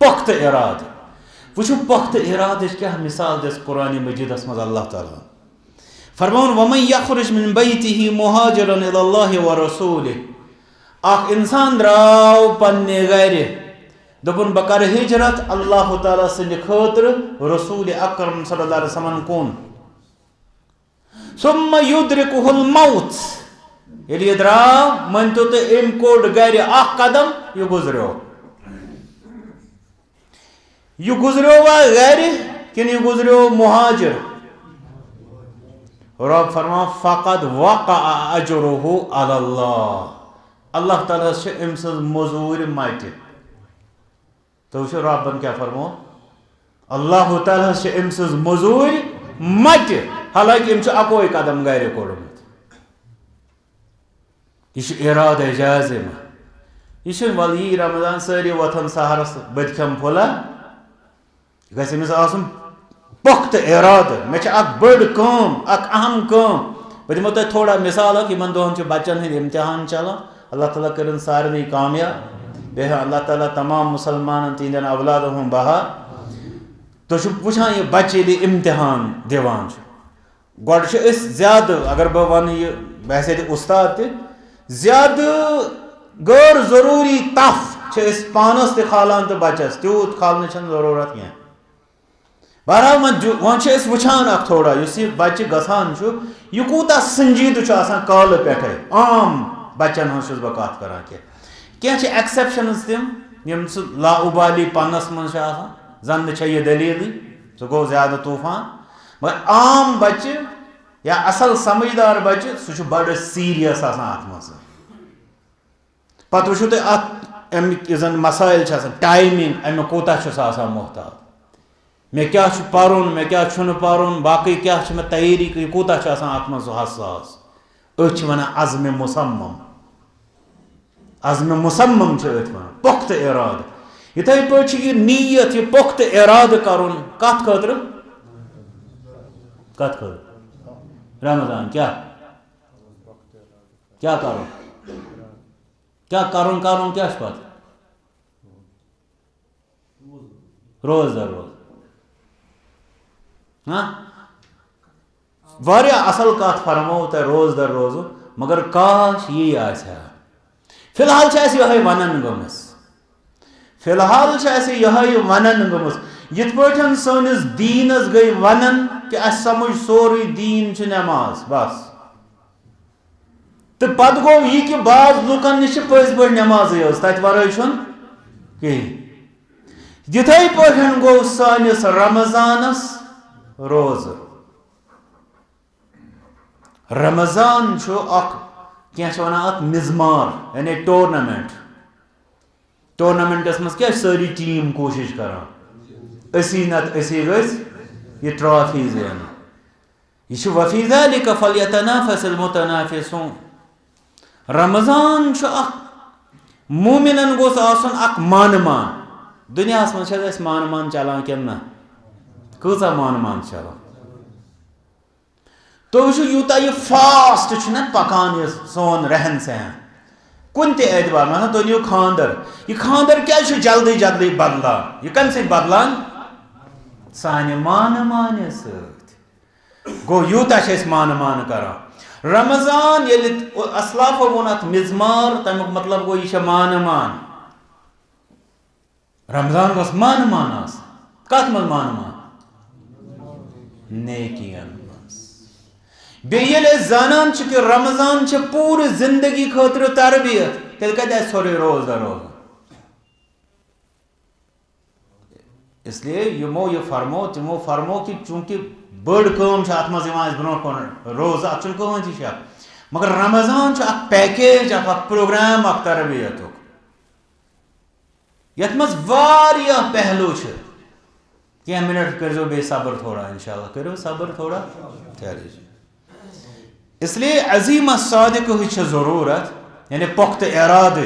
पुख्त इराद। वो पुख्त इराद क्या मिसाल दिस कुरान मजीदस मज अल्लाह ताला फरमान वमन यखरुज मिन बैतिही मुहाजिरन इलल्लाहि व रसूलिह। अख इंसान द्राव पन्ने घर दोपन बह कर हिजरत अल्लाह ताला सद खतर रसूल अकरम सल्लल्लाहु अलैहि वसल्लम कुन सुम्मा युद्रिकुहुल मौत ये द्राव मन तो अम कोड़ गर कदम यह गुजरो वा गर कि यह गुजरो मुहाजिर रब फरमा फ़क़द वक़अ अजरुहु अलल्लाह। अल्लाह ताला से अम सज मजूर मट तो रबन क्या फरमो अल्लाह ताला से अम सज मजूर मट हालांकि अम अकोई कदम गर कोड़मुत यह इरादा जाजिमा यह वल यी रमदान सारी वथन सहरस बदखम फुला गमिस आसन पुख्त इरादा मे बड़ कम अहम कम बह दिमो तुम थोड़ा मिसाल इन दोहन बच्चन हंद इम्तिहान चलान अल्लाह ताला कर सारे कामयाब बे अल्लाह ताला तमाम मुसलमान तिंदन औलादन हूँ बहार तो वुचान यह बच्चे इम्तिहान दिवान गोड ज्यादा अगर बह वन यह बहसे उस्ताद ज्यादा गैर जरूरी तफ पानस खालान तो बच्चस तूत खालने जरूरत कह बहरहाल वह वुचान थोड़ा यह बच्चे गसान यह कूता संजीद काल पे आम बच्चन हज बह कत कर क्या एक्सेप्शनस तम यम लाउबाली पन्नस मज जन यह दलील सह गो ज्यादा तूफान मगर आम बच्चे या असल समझदार बच्चे सह बड़ सीरियस अत मज पे वो तुम अमिक जन मसाइल टाइमिंग अमे कोता मोहतात मे क्या पर्न मे क्या पर्न बाकी क्या मे तैयारी कोता अत मज हसास अ वन अज़्म मुसम्मम वन पुख्त इराद इथे पे यह नीयत यह पुख्त इराद कर कत खतर रमजान क्या क्या करूँ क्या करूँ करूँ क्या पे रोज दर रोज हाँ वारिया असल कत फरमो तह रोज दर रोज मगर काश यही आसा फिलहाल यह वनन गमस फिलहाल यह वनन गमस यिथ पाठन सनिस दीनस गई वनन कि अस समझ सोरी दीन नमाज बस तो पत गो यह कि बाज लुकन निश पज पे नमाज तत वर कहीं यिथे पाठन गो सनिस रमजानस रोज रमजान क्या वन मिजमार यानी टूर्नामेंटस मज क्या सारी टीम कोशिश करान असी नत असी गई ट्रॉफी ज़ेन यह वफ़ी ज़ालिका फ़ल्यतनाफ़सिल मुतनाफ़िसून रमजान मोमिनन गोस आसन अक मान दुनिया मज मान चलान कि ना कचा मान चलान तो वो यूता यह फास्ट पकान यह सोन रहन सहन कुन एतबार मान तुम नीव खानदर यह खानदर क्या जल्दी जल्दी बदलान यह कम बदलान सानि मान गो यूता मान करान रमजान ये असलाफो वोन अत मिजमार तमुक मतलब गो यह मान रमजान गोस मान कत मज मान नेकियन बेले जानान कि रमजान पूरे जिंदगी खतर तरबियत तेल कत सोरे रोज दर रोज इसलिए यमो यह फरमो तिमो फरमो कि चूंकि बड़ कम अत मज ब्रो रोज अत कहीं शक मगर रमजान पैकेज प्रोग्राम तरबियत यथ मज पहलू क्या मिनट करो बे सब्र थोड़ा इंशाल्लाह करो सब्र थोड़ा ठहरिए इसलिए अजीम सादिक ज़रूरत यानी पुख्त इराद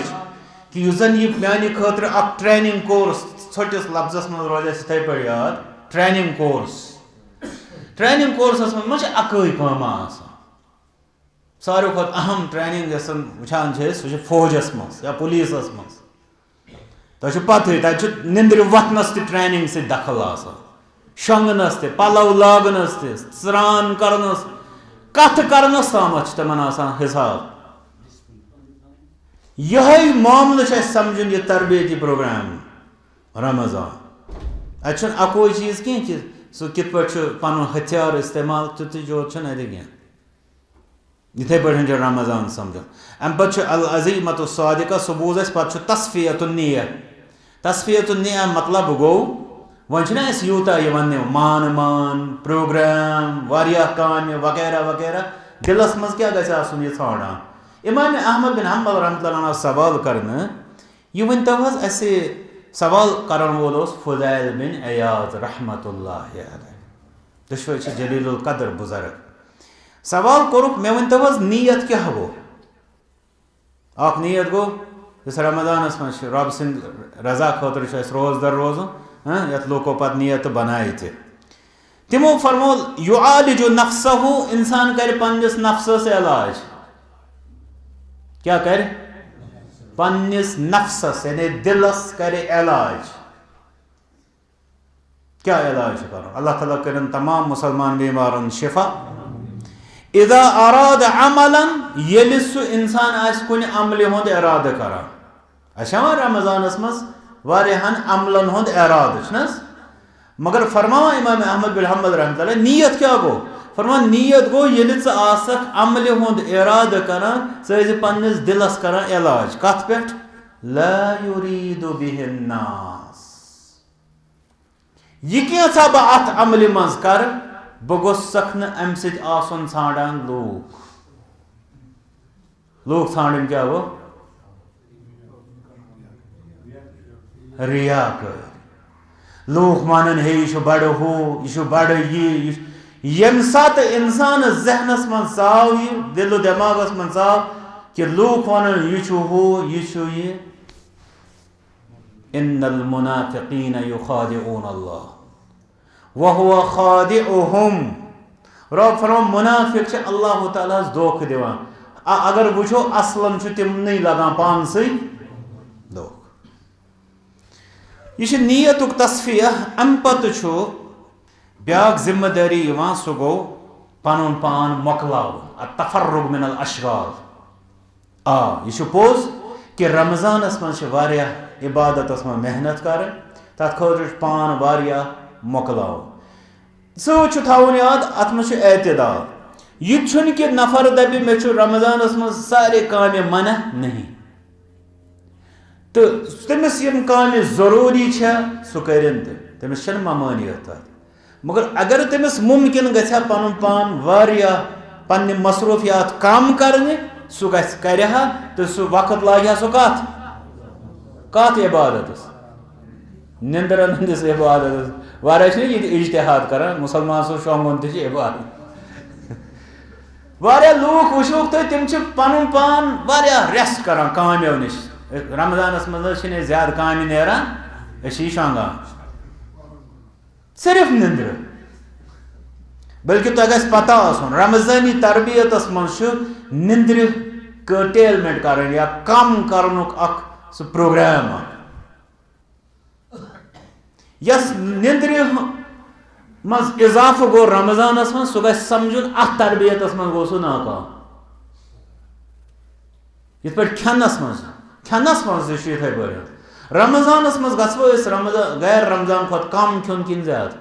कि जन यह मानी खतर अक ट्रेनिंग कोर्स छोटिस लफ्जस मज रोज इथे पे याद ट्रेनिंग कोर्सस मज अकई काम सारे खुद अहम ट्रेनिंग वुचान सह फौजस मज या पुलिसस मज तो पता तक निंद्र वथनस ट्रेनिंग से दखल शंगनस पलव लागनस स्नान करनस कथ करनस ताम तमन हिसाब यह मामल समझन यह तरबियती प्रोग्राम रमजान अत अको चीज कह सह कित पन हथियार इस्तेमाल तुत जो कह इथे पे रमजान समझो अम पे अल अज़ीमत सादिका सह बूझ पे तस्फियत निया मतलब गो वन यूता यह वन मान प्रोग्राम वारिया काम वगैरह वगैरह दिलस मज क्या गह यह ान इमाम अहमद बिन हम्बल रहमतुल्लाह सवाल करने यह वन तो असे सवाल कर वोल फुज़ैल बिन इयाज़ रहमतुल्लाह अलैह दुश्मन जलीलुल कदर बुजुर्ग सवाल कोरुक मे वन तो नीयत क्या गो अख नीयत गो इस रमजानस मज रब सिंद रजा खतर रोज दर रोज यथ लोको पत नीयत बनाए तिमो फरमोल युआलिजु नफ्सहु इंसान कर पन्निस नफ्सस इलाज क्या कर पन्निस नफ्सस यानी दिलस कर इलाज क्या इलाज करो अल्लाह ताला करन तमाम मुसलमान बीमारन शिफा इदा अराद अमलन येल सु इंसान आस कुन अमल हुंद इरादा करा अच्छा रमजानस मज वारियाहन अमलन हुंद इरादा छनस मगर फरमा इमाम अहमद बिन हम्बल रहमतुल्लाह नीयत क्या गो फरमा नीयत गो येल च आसक अमल हुंद इरादा करा सज पन्निस दिलस करा इलाज कथ पेट ला युरीदु बिहिन नास। ये कैसा बह अत अमल मज कर बह गोसख न अम सत आसन ांडान लूक। लूक ांडन क्या गो रियाकार। लूक मानन हे यह बड़ हू यह बड़ यम सात इंसान जहनस मन आव यह दिलो दिमागस मन आव कि लूक वन यह हू यह इन्नल मुनाफिकीन युखादिऊन अल्लाह वहुव खादिउहुम। रब फरमान मुनाफिक छ अल्लाह ताला धोख दिवान। अगर वुचो असलन तिमन लगान पान से धोख। यह नीयतुक तस्फिया अम पत ब्याक जिम्मेदारी सह गो पन पान मोकलाव तफर्रुग मिनल अशगाल। यह पोज कि रमजानस मज इबादत में मेहनत कर तथ खर पान वारिया मोकलाव। थवन याद अत मज एतदाल। यह कि नफर दपि मे रमजानस मज सारे काम मन नहीं तो तमिस यम काम जरूरी सह कर तमिस ममानियत तथ। मगर अगर तमिस मुमकिन गया पन पान वारिया पन्ने मसरूफियात कम करने सह कर तो सह वक्त लाग सह कत इबादत निंदर हंदिस इबादत वारा इज्तिहाद कर मुसलमान सो शोंगुन तह इबादत। वारिया लूक वुचुक तो तिम पन पान वारिया रेस्ट करान कामो नश। रमजानस मज ज्यादा काम नेरान शोंगान सिर्फ निंद्र। बल्कि तुह गस पता आसन रमजानी तरबियतस मज निंद्र कर्टेलमेंट कर या कम करनुक सह प्रोग्राम यस निंद्र मज इजाफ गो रमजानस मज सह गस समझुन अत तरबियतस मज गो सह नाकाम। यथ पे खनस मज इथे पे रमजानस मज गो गैर रमजान खुद कम खुन कि ज्यादा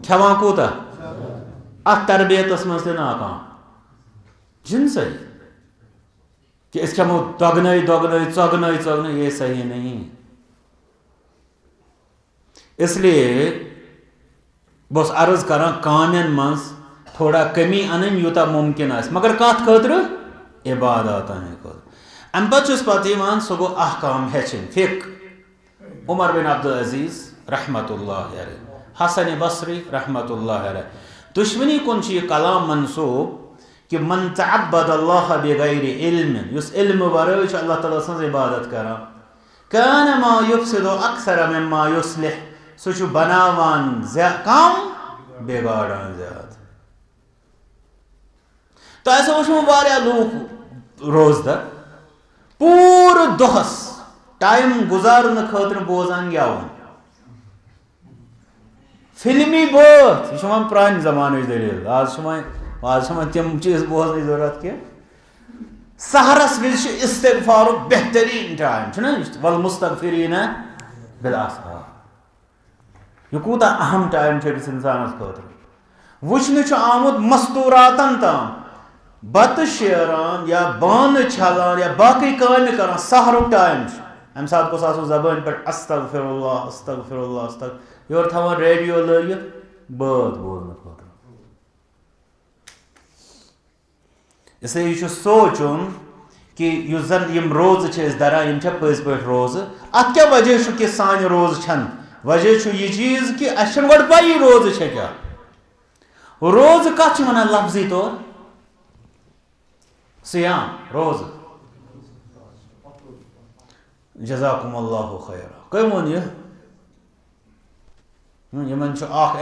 खेवान कूता अत तरबियतस मज तह नाकाम जिनसे कि अस खमो दोगनई दोगनई चौगनई चौगनई ये सही नहीं। इसलिए बस अर्ज कर कामन मज थोड़ा कमी अन यूता मुमकिन आस मगर कत खतर इबादत अम पे सह गो अहकाम हेचन फिक। उमर बिन अब्दुल अजीज रहमतुल्लाह अलैह हसन बसरी रहमतुल्लाह अलैह दुश्मनी कुन यह कलाम मनसूब कि मन तअब्बदल्लाह बिगैर इल्म युस इल्म वरय अल्लाह ताला सज इबादत करा कान मा युफ्सिदु अक्सर मिम्मा युस्लिह सह बनावान कम बिगाड़ान ज्यादा। तो ऐसा वो वारिया लूक रोजदर पूरे दोहस टाइम गुजारने खतर बोजान गेवन फिल्मी बात। यह पुरान जमान दलील आज तम चीज बोजन जरूरत कह। सहरस विज इस्तगफार बेहतरीन टाइम वल मुस्तगफिरीन बिल असहार। यह कूता अहम टाइम इंसानस खतर। वुचन आमुत मस्तूरातन ताम बत शेरान या बान छलान या बाकी काम कर सहरुक टाइम अम सात गोस आसुन जबान पे अस्तगफिरुल्लाह अस्तगफिरुल्लाह अस्तग योर थवान रेडियो लगित बात बोलने खतर। इसलिए यह सोचुन कि युस जन यम रोज दरान पज पे रोज अत क्या वजह कि सान रोज छन वजह यह चीज कि अस गो पी रोज क्या रोज कत वन लफ्जी तौर सियाम रोज जज़ाकुमुल्लाहु खैरा कम वो यह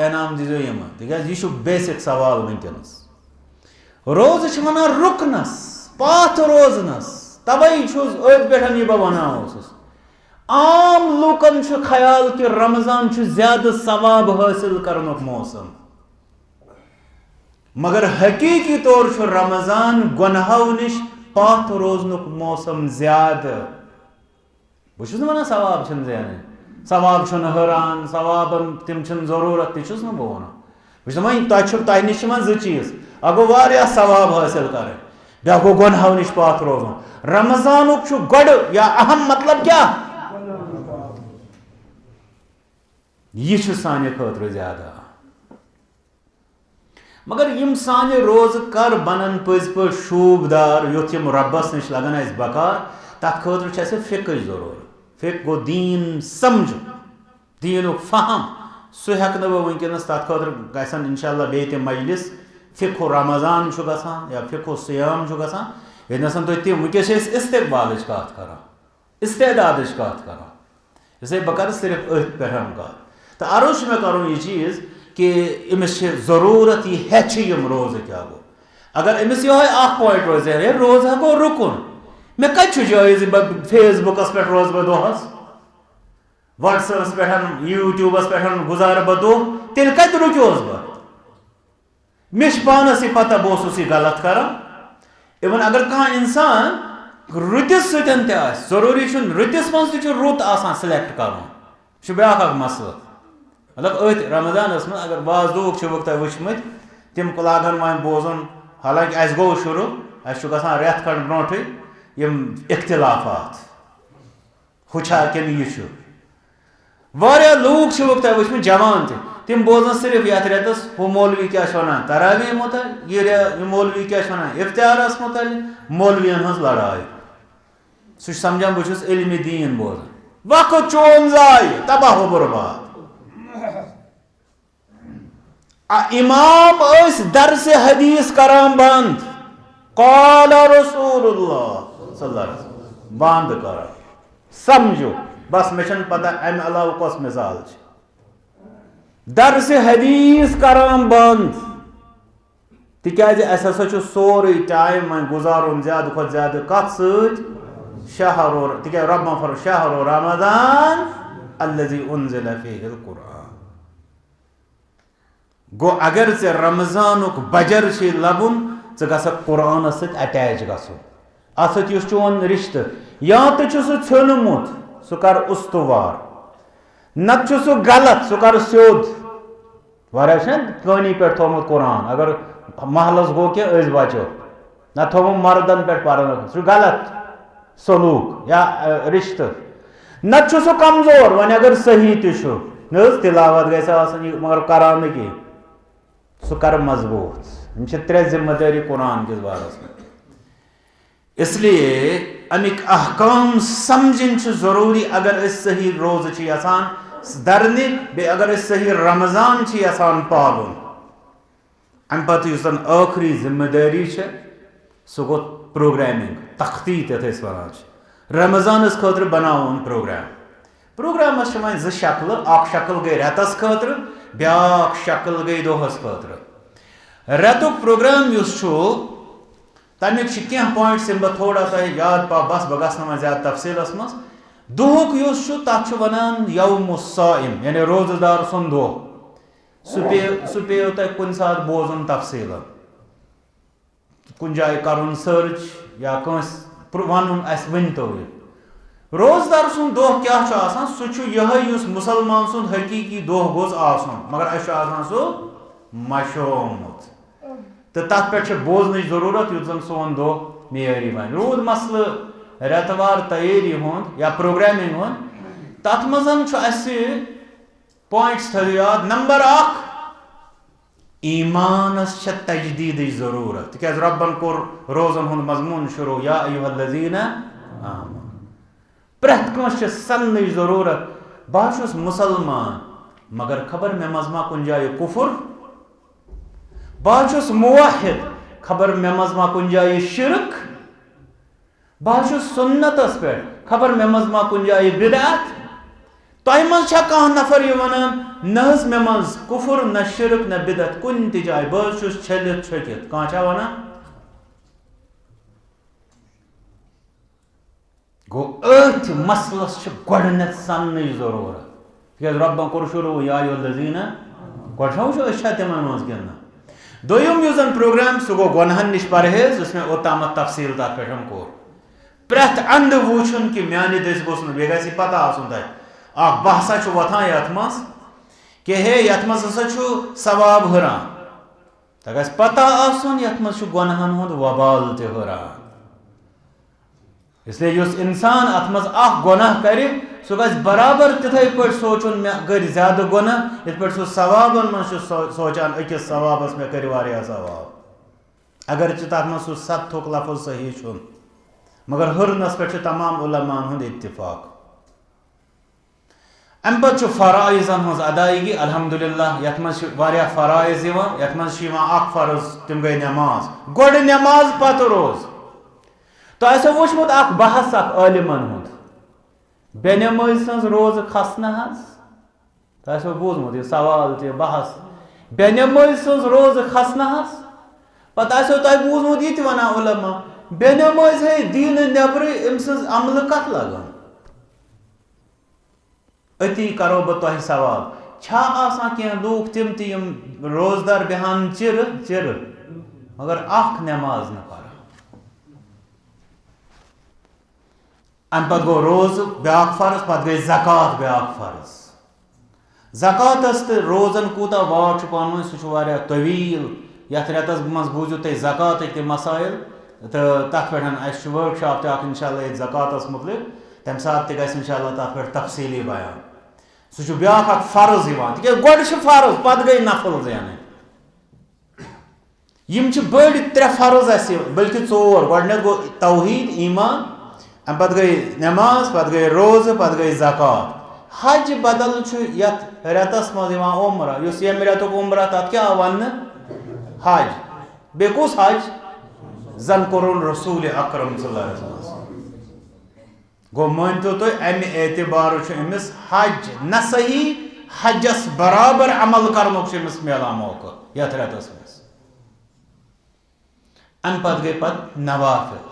एनाम दीजो यह बेसिक सवाल वनकस। रोज वन रुकनस पाथ रोजनस तबे अद पे बह वन आम लूकन ख्याल कि रमजान ज्यादा सवाब हासिल करनुक मौसम मगर हकीकी तौर रमजान गुनहों निश पाथ रोजनुक मौसम ज्यादा। बहुत वन सवाब ज़ान सवाब हरान सवाब तम जरूरत तस बह वन तह निश ज चीज अगो वारिया सवाब हासिल कर ब्या गो गुनाहों निश पाक रोजन रमजानुक छु गड या अहम मतलब क्या यह छु साने खतर ज्यादा मगर यम साने रोज कर बनन पज पे शूबदार युथ यम रब्बस निश लगन अस बकार तथ खतर फिक जरूर फिक गो दीन समझ दीन फहम सह हेक वनकस तथ खतर गसन इंशाल्लाह बे तम मजलिस फिको रमजान गसान या फिको सियाम गसान ये नसन तुम तम वनकस इस्तकबाल कत कर इस्तेदाद कत कर इसे बह कर सिर्फ अथ पे कत तो अर्ज मे कर यह चीज़ कि अमिस जरूरत यह रोज क्या गो अगर अमिस ये पॉइंट रोज रोज हेको रुकुन मे कत जायज फेसबुकस पे रोज बह दोहस व्हाट्सएपस पे यूट्यूबस पे गुजार बह दोह तेल कत रुकोस बह मे पानस यह पता बह गलत कर इवन अगर कह इंसान रुतिस सतन जरूरी रुतिस मज रुत सिलेक्ट कर ब्या मसल मतलब अथ रमजानस में अगर बाज लोग वुचमत तम लागन वन बोजन हालांकि अस गो शुरू अस रेत खंड ब्रोट यम इख्तिलाफात हुछा किन यह लोग वुचमत जवान तम बोजन सिर्फ ये रेतस हु मौलवी क्या वन तरावी मुतल यह मौलवी क्या वन इफ्तारस मुतल मौलवियन हज लड़ाई सह समझान बहुत इल्म दीन बोजन वक्त चोन जाय तबाह बर्बाद इमाम दरस हदीस कराम बंद क़ाल रसूलुल्लाह सल्लल्लाहु अलैहि वसल्लम बंद कर समझो बस मे पता अम अलाव कस मिसाल दरस हदीस कराम बंद तिकाज असा सोरे टाइम गुजारुन ज्यादा खुद ज्यादा कत शहर तिकाज रब फर शहर रमदान अल्लज़ी उन्ज़िला फ़ीहिल क़ुरआन गो अगर से रमजानुक बजर लबुन गस कुरान अटैच गसुन अत चोन रिश्त या तो ोनमुत सह कर उस्तुवार नत सह गलत सह कर स्योद कहानी पे थोमुत कुरान अगर महलस गो कि बचो न थोमुत मर्दन पे पर सह गलत सलूक या रिश्त नत सह कमजोर वन अगर सही तिलावत गई मगर करान कह सह कर मजबूत त्रे जिम्मेदारी कुरान किस बारस में इसलिए अमिक अहकाम समझन जरूरी अगर सही रोज दरने बे अगर सही रमजान यसान पालन अम पे आखिरी जिम्मेदारी सह गो प्रोग्रामिंग तख्तीत ये वन रमजानस खतर बनावन प्रोग्रामस वन जो शक्ल शक्ल गई रेतस खतर ब्या शक्ल गई दोहस खतर रेतुक प्रोग्राम तमिक कह पॉइंट्स बह थोड़ा तह याद पा बस बह गस ज्यादा तफसीलस मज दुहुक तथ वनान यौम साइम यानी रोजदार सुन दो सह पे तह कुन सात बोजन तफसील कुन जाय कर सर्च या कंस वन वन तो रोजदार सुन दोह क्या सह यह मुसलमान सुन हकीकी दोह गोस आसन मगर सह मशोमुत तो तथ पे बोजन जरूरत युत जन सोन दोह मेरी वन रूद मसल रेतवार तैयारी हुंद या प्रोग्रामिंग हुंद तथ मजन पॉइंट्स थो याद नंबर 1 ईमानस तजदीद जरूरत तिक रब्बन कोर रोजन हुंद मजमून शुरू या अय्युहल्लज़ीना आमनू प्रत कस सन जरूरत बह मुसलमान मगर खबर मे मजमा कुन जाय कुफुर बह मुवाहिद खबर मे मजमा कुन जाय शिरक बह सुन्नतस पे खबर मे मजमा कुन जाय बिदअत तह मज कह नफर यह वनान न मे मज कुफुर न शिरक न बिदअत कुन ति जाय बह छलित छकित कह वनान गो अथ मसलस गोडनथ सन जरूरत तिक रब्बन कोर शुरू या अय्युहल्लज़ीना गोडो तिमन मज गिंदन दोयम यु जन प्रोग्राम सह गो गुनहन निश परहेज उसमें ओतामत तफसील तथ पे कोर प्रत अंद वुचन कि म्यानि दस गोस बे गि पता आसन तह बहसा वथान यथ मज कि हे यथ मज हसा सवाब हुरान गस पता आसन यथ मज गुनाहन हुंद वबाल ते हुरान इसलिए युस इंसान अत मज गुनाह करे सह गस बराबर तिथे पे सोचुन मे कर ज्यादा गुनाह इत पे सह सवाबन मज सोचान अकिस सवाबस मे कर वारिया सवाब अगर तथ मज सह सत्थुक लफ्ज सही छुन मगर हुरनस पे तमाम उलमान हुंद इत्तिफाक अम पे फराइजन हज अदायगी अल्हम्दुलिल्लाह यथ मज फराइज यथ मज फर्ज तिम गई नमाज गोड नमाज पत रोज तो वुचमुत बहस आलिमन हुंद बेनमाज सज रोज खसना तो बूजमुत यह सवाल तो बहस बेनमाज सज रोज खसना पता बूजमुत यह वना उलमा बेनमाज है दीन नबर अम सज अमल कत लगन अति करो बह तुह सवाल छा आसान कह लूक तिम तिम रोजदार बेहान चिर चिर मगर नमाज न पर अम पे गो रोज ब्या फर्ज पे गई ज़कात ब्या फर्ज ज़कातस तो रोजन कूता वाट पान सह तवील यथ रेतस मज बूझू तुम ज़कात के मसाइल तो तथ पे वर्कशॉप तक इंशाल्लाह ज़कातस मुतलिक तम सात इंशाल्लाह तथ पे तफसीली बयान सह ब्या फर्ज ती गोड फर्ज पे गई नफल ज़ान बड़ त्रे फर्ज बल्कि चोर गोडनेथ गो तौहीद ईमान अम पे गई नमाज पे गई रोज पे गई ज़कात हज बदल यथ रेतस मज उम्र यम रेतुक उम्र तथ क्या वन हज बे कुस हज जन कोरुन रसूल अकरम सल्लल्लाहु अलैहि वसल्लम गो मानतो तो अम एतबार अमिस हज न सही हजस बराबर अमल करनुक मिला मौका यथ रेतस मज अम पे गई पत नवाफिल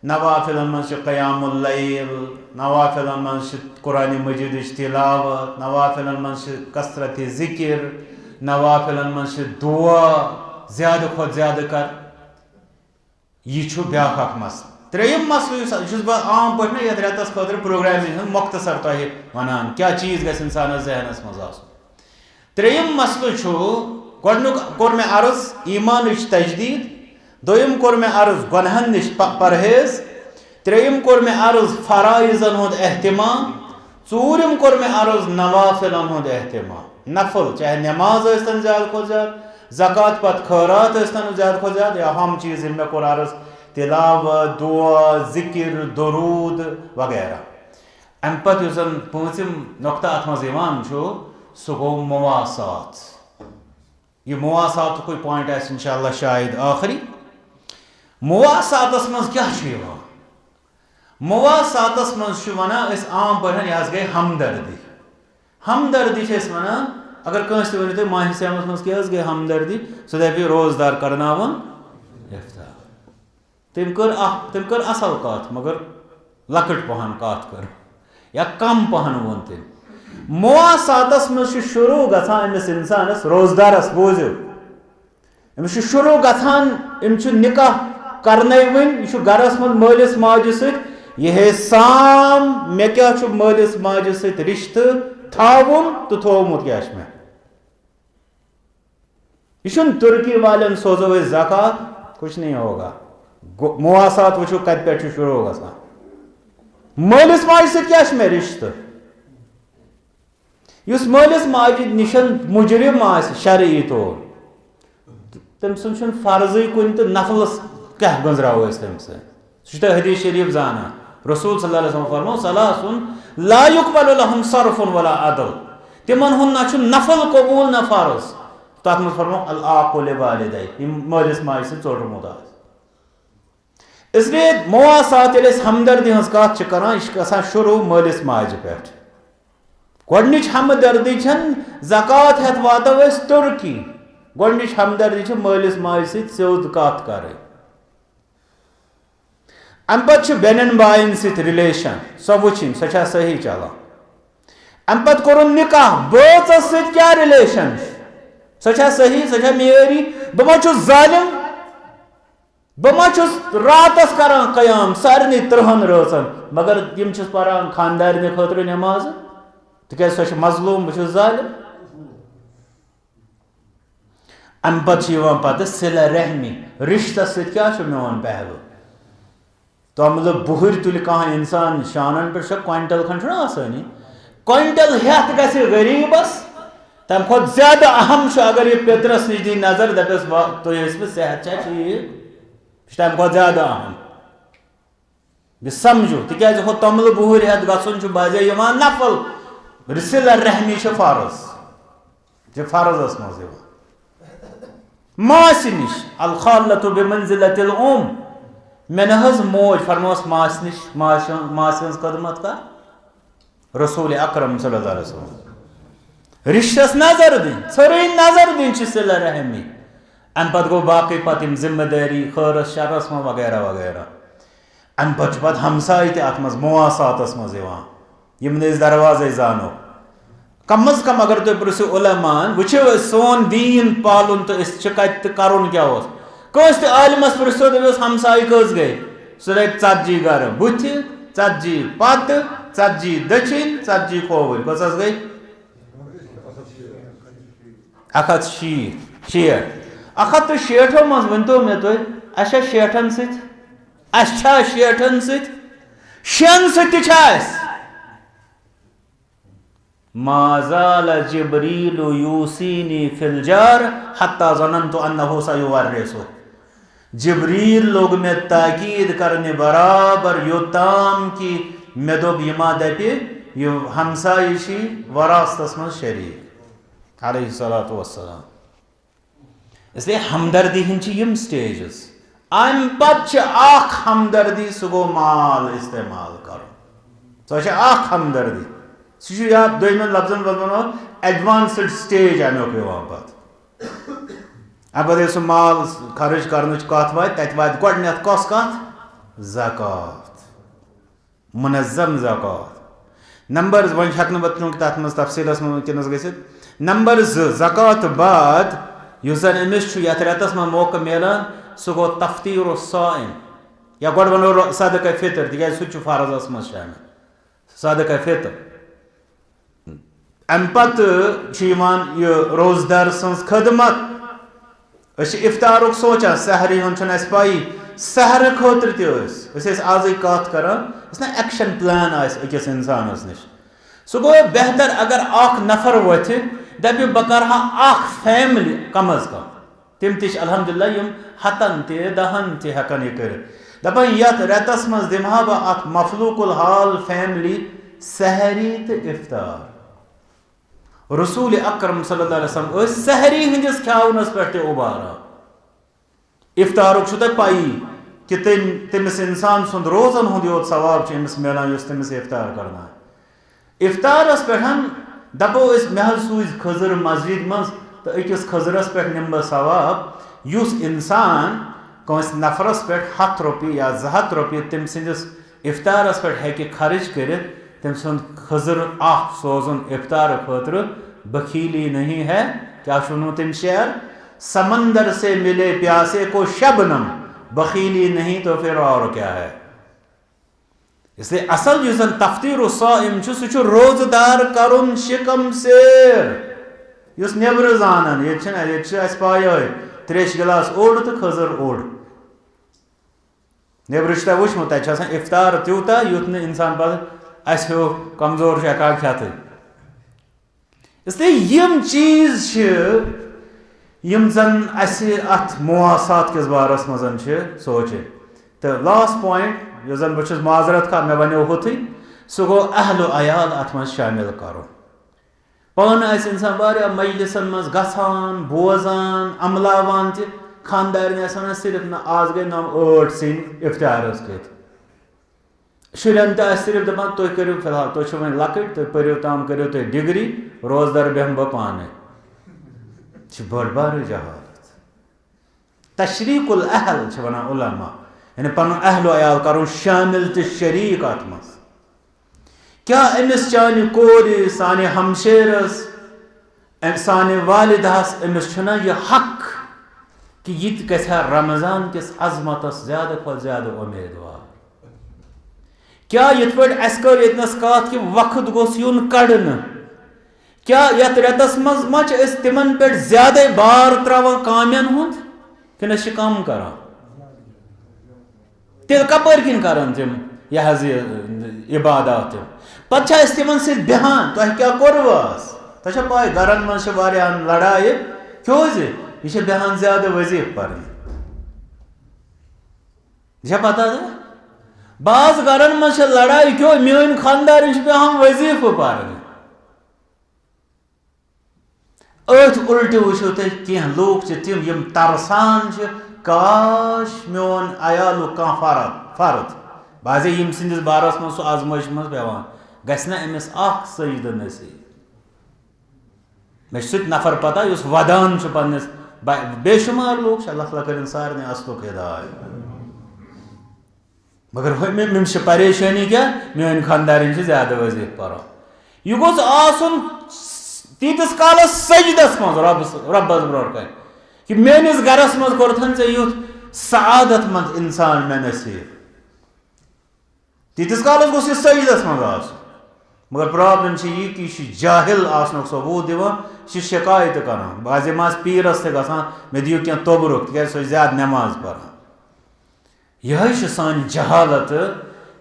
नवाफिलन मज क़यामुल लैल नवाफिलन मज कुरान मजीद तिलावत नवाफिलन मज कसरत ज़िक्र नवाफिलन मज दुआ ज़्यादा खुद ज़्यादा कर यह ब्या मस त्रेयम मसल बह आम पे ये रेतस खुद प्रोग्रामिंग मुख्तसर तुह वनान क्या चीज़ गस इंसान जहनस मज त्रेयम मसल गोडनुक कोर मे अर्ज ईमान तजदीद दोयम कोर मे अर्ज गुनहन निश परहेज त्रेयम कोर मे अर्ज फराइजन हुंद एहतिमाम चूरम कोर मे अर्ज नवाफिलन हुंद एहतिमाम नफल चाहे नमाज स्तन ज्यादा खुद ज्यादा ज़कात पत खैरात स्तन ज्यादा खुद ज्यादा या हम चीज़ मे कोर अर्ज तिलावत दुआ ज़िक्र दरूद वगैरह अम पे पूंचम नुक्ता अत मज सह गो मुवासात यह मुवासात कोई पॉइंट इंशाल्लाह शायद आखिरी मुवासातस मज क्या मुवासातस मज वनान आम पे यह गई हमदर्दी हमदर्दी वनान अगर कंस तु वन माह सैमस मज क्या गई हमदर्दी सह दपि रोजदार करनावन इफ्तार तम कर असल कत मगर लकट पहन कत कर या कम पहन वोन तम मुवासातस मज शुरू गसान अमिस इंसानस रोजदारस बोझो अमिस शुरू गसान अम निकाह करने वन यह गरस मज मालिस माज सह साम मे क्या मालिस माज सह रिश्ते थावन तो थोमुत क्या मे यह तुर्की वालन सोजो ज़कात कुछ नहीं होगा मुवासात वो कत पे शुरू गसान मालिस माज सह क्या मे रिश्ते युस मालिस माज निशन मुजरिम शरई तौर तम सुन फर्ज कुन तो नफलस क्या गुजराव तम सह हदीस शरीफ जाना रसूल सल्लल्लाहु अलैहि वसल्लम फरमाओ सलासुन ला युक़बलु लहुम सर्फुन वला अदल तिमन हुन न नफल कबूल न फर्ज तथ मज फरमाओ अल आक़ुल वालिदै मालिस माज सह चोटमुत इसलिए मुवासात हमदर्दी हज कत करान यह शुरू मालिस माज पे गोडनिच हमदर्दी ज़कात हेत वातो तुर्की गोडनिच हमदर्दी मालिस माज सद कत कर अम पे बेनन बायन सत रिलेशन सह वुचिन सह सही चलान अम पे कोर निकाह बस सत क्या रिलेशन सह सही सह मेरी बह मा जालिम बह मा रातस करान कयाम सारे 30 राचन मगर यम पारान खानदारन खतर नमाज तिक सह मजलूम बह जालिम अम पत सिला रहमी रिश्तस सत क्या मोन पहलू तो मतलब बुहर तुल कह इंसान शानन पे क्विंटल खंड आसानी क्विंटल हेत ग गरीबस तम खुद ज्यादा अहम अगर ये पेतरस नश दी नजर दपस तुम सेहत ठीक तम खुद ज्यादा अहम बह समझो तिकाज हो तमल बुहर हेत गन बाजे नफल सिला रहमी फर्जस मज मास नश अल खालतु बिमंजिलतिल मे नज मोज फरमोस मास नश मास हज खदमत कर रसूल अकरम सल्लल्लाहु अलैहि वसल्लम रिश्तस नजर दिन सरी नजर दिन सिला रहमी अम पत गो बाकी पत जिम्मेदारी खरस शरस में वगैरह वगैरह अम पत हमसाय अत मज मुआसातस मज यम दरवाजे जानो कम अज कम अगर तुम पृसो उलमान वो सोन दीन पालुन तो कत कर क्या कस आलमस पृसो दस हमसाय कस गई सह दप 40 गर बुथ 40 पत 40 दक्षिण 40 खोवर कस गई 160 160 मज वन तो मे तुम अच्छा 60 60 शेन सत माजाल जिब्रील यूसीनी फिलजार हत्ता ज़नन्तु अन्नहु सयुवर्रिसु जिब्रील लोग में ताकीद करने बराबर योताम की मे दोप यमा दपि यो हमसायशी वरासतस मज शरीक अलैहिस्सलातु वस्सलाम इसलिए हमदर्दी हिंच यम स्टेजेस अम पत हमदर्दी सह गो माल इस्तेमाल कर सह हमदर्दी सह दोम लफ्जन वो एडवांस्ड स्टेज अमुक पत अब सह माल खर्च कर कत वा गड कस कत ज़कात मुनज़्ज़म ज़कात नंबर वन हेक बह चूँकि तथ मज तफसीलस वनस गसित नंबर 2 ज़कात बाद युस जन अमिस यथ रेतस में मौका मिलान सह गो तफ्तीर साइम या गड वनो सदका फितर तिकाज सह फर्जस मज शामिल सदका फितर अम पत रोजदार सज खदमत इफ्तारुक सोचा सहरी हुन पाई सहर खतर आज कत कर एक्शन प्लान अकिस इंसानस नश सह गो बेहतर अगर नफर वथ दप बह कर फैमिली कम अज कम तम तल्हम्दुलिल्लाह यम हतन दहन हेकान यह कर दपान यथ रेतस मज दिमहा बह अत मफलूकुल हाल फैमिली सहरी तो इफ्तार रसूल अकरम सल्लल्लाहु अलैहि वसल्लम सहरी हंदिस ख्यावनस पे उबारा इफ्तारुक तुम पाई कि तमिस इंसान सुंद रोजन हुंद योत सवाब मिलान तमिस इफ्तार करना इफ्तारस पे दपो मे सूज खजर मस्जिद मज तो अकिस खजरस पे निम बह सवाब युस इंसान कंस नफरस पे 100 रुपये या 200 रुपये तम सिंदिस इफ्तारस पे हेकि खर्च कर तम सुंद खजर सोजन इफ्तार खतर बखीली नहीं है क्या सुनो तम शेर समंदर से मिले प्यासे को शबनम बखीली नहीं तो फिर और क्या है इसलिए असल जो तफ्तीर साइम सह रोजदार करुन शिकम सेर युस नेबर जानन ये पाय त्रेश गिलास ओड तो खजर ओड नेबर वुचमुत तक इफ्तार त्यूता युत न इंसान पे हो कमजोर हेका खेत इसलिए यम चीज यम जन अत मुआसात किस बारस मजन सोचे तो लास्ट पॉइंट जो जन बहुत माजरत कर मे वो हुथी सह गो अहल अयाल अत मज शामिल कर पान इंसान वारिया मजलिसन मज गसान बोजान अमलावान त खानदार सिर्फ न आज गई नम 8 सिन इफ्तारस कत शुरन तो सिर्फ दपान तुम करो फिलहाल तुम वो लकट तुम पो तम करो तुम डिग्री रोजदार बेहम बह पाने बड़ बार जहालत तशरीकुल अहल वन उलमा यानी पन अहल अयाल कर शामिल तो शरीक अत मज क्या अमिस चान कोर साने हमशेरस साने वालिदहस अमिस यह हक कि यह गया रमजान किस अजमतस ज्यादा खुद ज्यादा उम्मीदवार क्या ये कर कत कि वक्त गोस यून कड़न क्या यथ रेतस मज मा तिमन पे ज्यादा बार त्रावान कामन हुंद कि कम करान तेल कपर किन करान तिम यह इबादत पे तिमन सि बेहान तुह क्या कोरवास तुझे पाए गरन मज लड़ाई क्यों यह बेहान ज्यादा वजीफ पर पता बाज गरन मज लड़ाई क्यों मेन खानदार बेहान वजीफ पर अथ उल्टे वो कह लोग तिम यम तरसान काश मोन अयाल कह फर्द बाजे यम सिंदिस बारस मज आजमाइश मज पेवान गना अमिस सईद नसीब मे नफर पता उस वदान पन्निस बेशुमार लोग अल्लाह ताला करें सारे असलुक हिदायत मगर मे परेशानी क्या मेन खानदार ज्यादा वजीफ पर यह गोस आसन तीतिस कालस सजदस मज रब्बस ब्रोट कन कि मेनिस गरस मज कोरथन ऐ युथ सआदत मंद इंसान मे नसीब तीतिस कालस गोस यह सजदस मज आसन मगर प्रॉब्लम यह कि जाहिल आसनुक सबूत दिवान शिकायत करान बाजे मास पीरस ते गसान मे दियो क्या तोबरुक क्या सो ज्यादा नमाज पढ़ान यह सान जहालत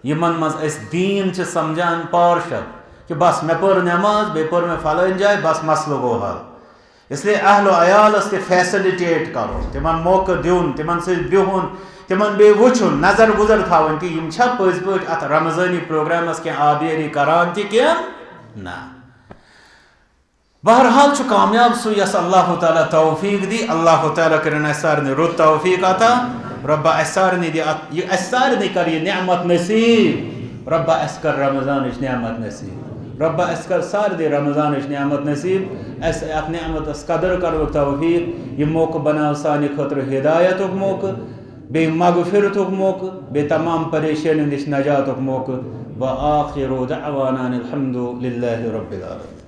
यमन मज दीन समझान पार्शल कि बस मे पर नमाज बे पर मे फलन जाए बस मसलो गो हल इसलिए अहलो अयालस ते फैसिलिटेट करो तिमन मौका दिउन तिमन से बिहुन तिमन बे वुचुन नजर गुजर थावन कि यम छा पज पज अत रमजानी प्रोग्रामस के आबेरी करान ति के ना बहरहाल छु कामयाब सु यस अल्लाह ताला तौफीक दी अल्लाह ताला करन सारने रुत तौफीक अता रब्बा सारने दी सारने कर ये नेमत नसीब रब्बा अस्कर रमजान इस नेमत नसीब रब्बा अस्कर सार दे रमजान इस नेमत नसीब अस अत नेमत कदर कर तौफीक ये मौका बनाव सानि खतर हिदायत मौका बे मगफिरत मौका बे तमाम परेशानी निश नजात मौका व आखिरु दअवाना अनिल हम्दुलिल्लाहि रब्बिल आलमीन।